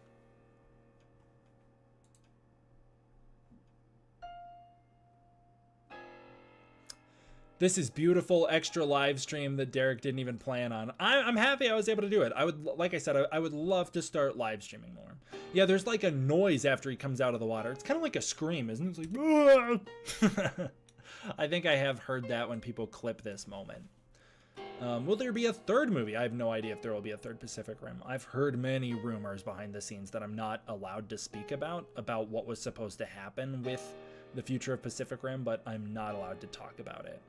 This is beautiful extra live stream that Derek didn't even plan on. I'm happy I was able to do it. I would, like I said, I would love to start live streaming more. Yeah, there's like a noise after he comes out of the water. It's kind of like a scream, isn't it? It's like, I think I have heard that when people clip this moment. Will there be a third movie? I have no idea if there will be a third Pacific Rim. I've heard many rumors behind the scenes that I'm not allowed to speak about what was supposed to happen with the future of Pacific Rim, but I'm not allowed to talk about it.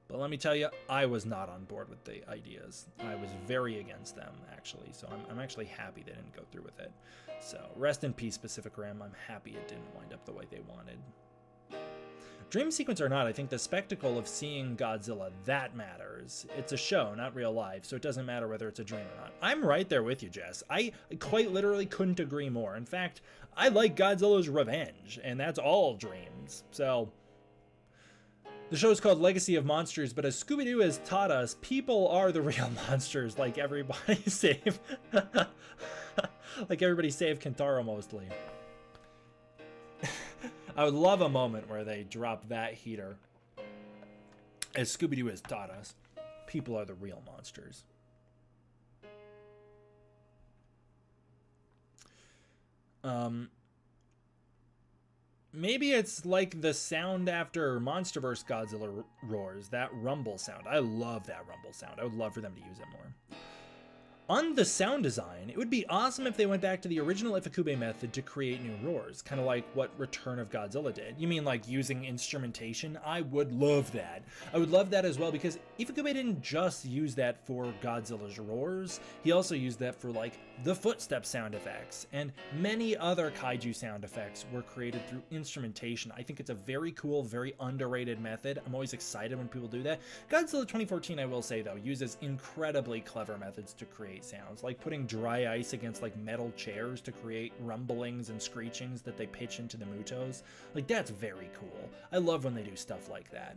But let me tell you, I was not on board with the ideas. I was very against them, actually. So I'm actually happy they didn't go through with it. So rest in peace, Pacific Rim. I'm happy it didn't wind up the way they wanted. Dream sequence or not, I think the spectacle of seeing Godzilla, that matters. It's a show, not real life, so it doesn't matter whether it's a dream or not. I'm right there with you, Jess. I quite literally couldn't agree more. In fact, I like Godzilla's revenge, and that's all dreams. So... The show is called Legacy of Monsters, but as Scooby-Doo has taught us, people are the real monsters, like everybody save like everybody save Kentaro mostly. I would love a moment where they drop that heater. As Scooby-Doo has taught us, people are the real monsters. Maybe it's like the sound after MonsterVerse Godzilla roars, that rumble sound. I love that rumble sound. I would love for them to use it more. On the sound design, it would be awesome if they went back to the original Ifukube method to create new roars, kind of like what Return of Godzilla did. You mean like using instrumentation? I would love that. I would love that as well, because Ifukube didn't just use that for Godzilla's roars, he also used that for like the footstep sound effects, and many other kaiju sound effects were created through instrumentation. I think it's a very cool, very underrated method. I'm always excited when people do that. Godzilla 2014, I will say though, uses incredibly clever methods to create sounds, like putting dry ice against like metal chairs to create rumblings and screechings that they pitch into the Mutos. Like, that's very cool. I love when they do stuff like that.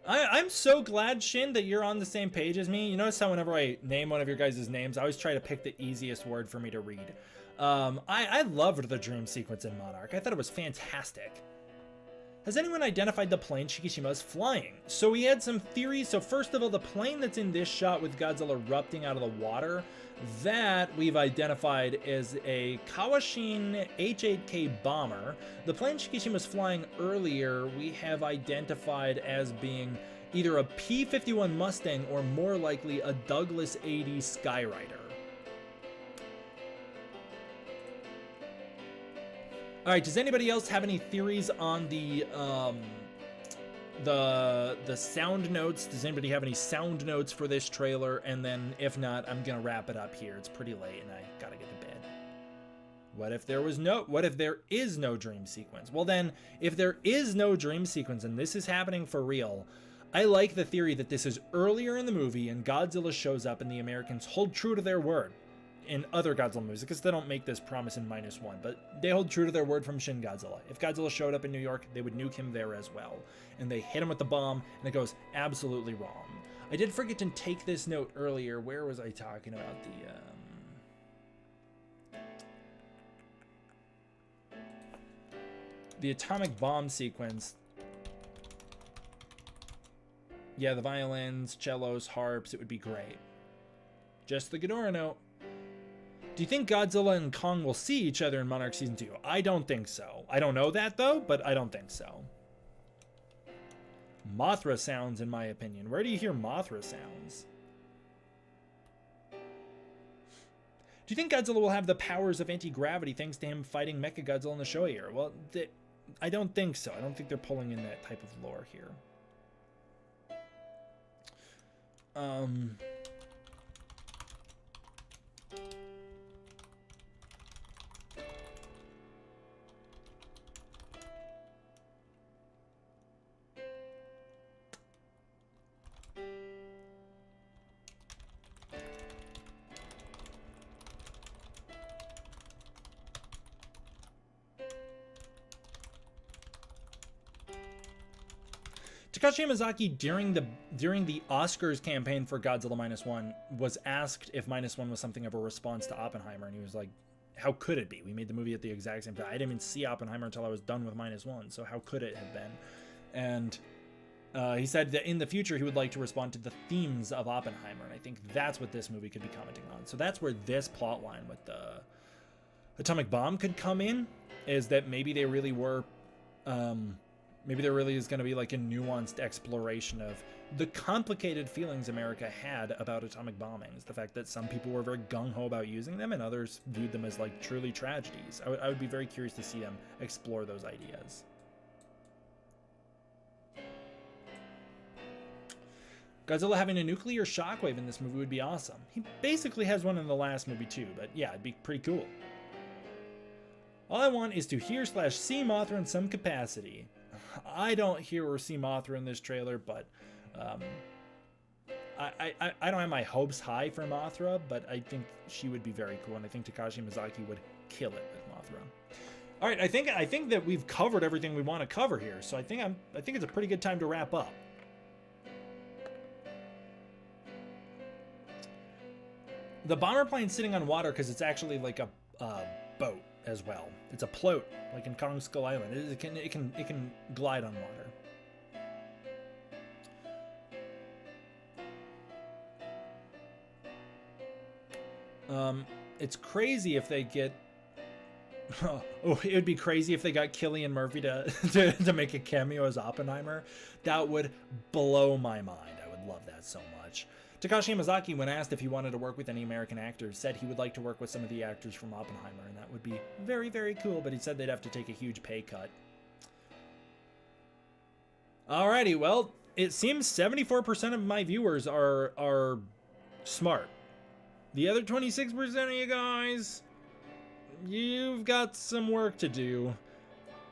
I'm so glad, Shin, that you're on the same page as me. You notice how whenever I name one of your guys' names, I always try to pick the easiest word for me to read. I loved the dream sequence in Monarch. I thought it was fantastic. Has anyone identified the plane Shikishima is flying? So we had some theories. So first of all, the plane that's in this shot with Godzilla erupting out of the water, that we've identified as a Kawashin H-8K bomber. The plane Shikishima is flying earlier, we have identified as being either a P-51 Mustang or more likely a Douglas 80 Skyrider. All right, does anybody else have any theories on the sound notes? Does anybody have any sound notes for this trailer? And then if not, I'm gonna wrap it up here. It's pretty late and I gotta get to bed. What if there is no dream sequence? Well then, if there is no dream sequence and this is happening for real, I like the theory that this is earlier in the movie and Godzilla shows up and the Americans hold true to their word in other Godzilla movies, because they don't make this promise in -1, but they hold true to their word from Shin Godzilla. If Godzilla showed up in New York, they would nuke him there as well. And they hit him with the bomb, and it goes absolutely wrong. I did forget to take this note earlier. Where was I talking about the atomic bomb sequence? Yeah, the violins, cellos, harps, it would be great. Just the Ghidorah note. Do you think Godzilla and Kong will see each other in Monarch Season 2? I don't think so. I don't know that, though, but I don't think so. Mothra sounds, in my opinion. Where do you hear Mothra sounds? Do you think Godzilla will have the powers of anti-gravity thanks to him fighting Mechagodzilla in the Showa era? Well, I don't think so. I don't think they're pulling in that type of lore here. Takashi Yamazaki during the Oscars campaign for Godzilla -1 was asked if -1 was something of a response to Oppenheimer, and he was like, how could it be? We made the movie at the exact same time. I didn't even see Oppenheimer until I was done with -1, so how could it have been? And he said that in the future he would like to respond to the themes of Oppenheimer, and I think that's what this movie could be commenting on. So that's where this plot line with the atomic bomb could come in, is that maybe they really were... maybe there really is going to be like a nuanced exploration of the complicated feelings America had about atomic bombings. The fact that some people were very gung-ho about using them and others viewed them as like truly tragedies. I would be very curious to see them explore those ideas. Godzilla having a nuclear shockwave in this movie would be awesome. He basically has one in the last movie too, but yeah, it'd be pretty cool. All I want is to hear / see Mothra in some capacity. I don't hear or see Mothra in this trailer, but I don't have my hopes high for Mothra, but I think she would be very cool, and I think Takashi Mizaki would kill it with Mothra. All right, I think that we've covered everything we want to cover here. So I think it's a pretty good time to wrap up. The bomber plane's sitting on water because it's actually like a boat as well. It's a float, like in Kong Skull Island. It can glide on water. It's crazy if they get. Oh, it would be crazy if they got Cillian Murphy to make a cameo as Oppenheimer. That would blow my mind. I would love that so much. Takashi Yamazaki, when asked if he wanted to work with any American actors, said he would like to work with some of the actors from Oppenheimer, and that would be very, very cool, but he said they'd have to take a huge pay cut. Alrighty, well, it seems 74% of my viewers are smart. The other 26% of you guys, you've got some work to do.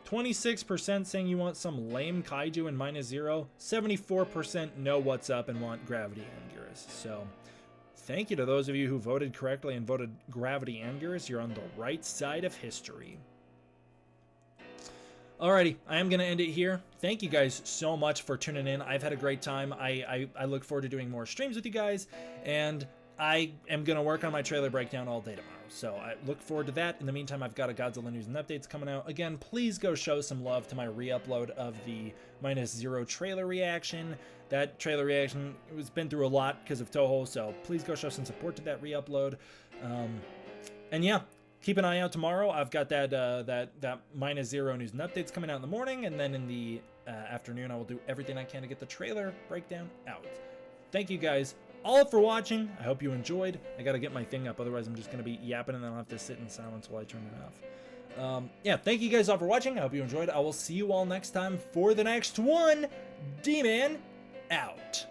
26% saying you want some lame kaiju in Minus Zero. 74% know what's up and want Gravity Anguirus. So, thank you to those of you who voted correctly and voted Gravity Anguirus. You're on the right side of history. Alrighty, I am going to end it here. Thank you guys so much for tuning in. I've had a great time. I look forward to doing more streams with you guys. And I am going to work on my trailer breakdown all day tomorrow. So I look forward to that. In the meantime, I've got a Godzilla news and updates coming out. Again, please go show some love to my re-upload of the Minus Zero trailer reaction. That trailer reaction has been through a lot because of Toho, so please go show some support to that re-upload. And yeah, keep an eye out tomorrow. I've got that Minus Zero news and updates coming out in the morning, and then in the afternoon, I will do everything I can to get the trailer breakdown out. Thank you guys all for watching. I hope you enjoyed. I gotta get my thing up, otherwise I'm just gonna be yapping and then I'll have to sit in silence while I turn it off. Yeah, thank you guys all for watching. I hope you enjoyed. I will see you all next time for the next one. D-Man out.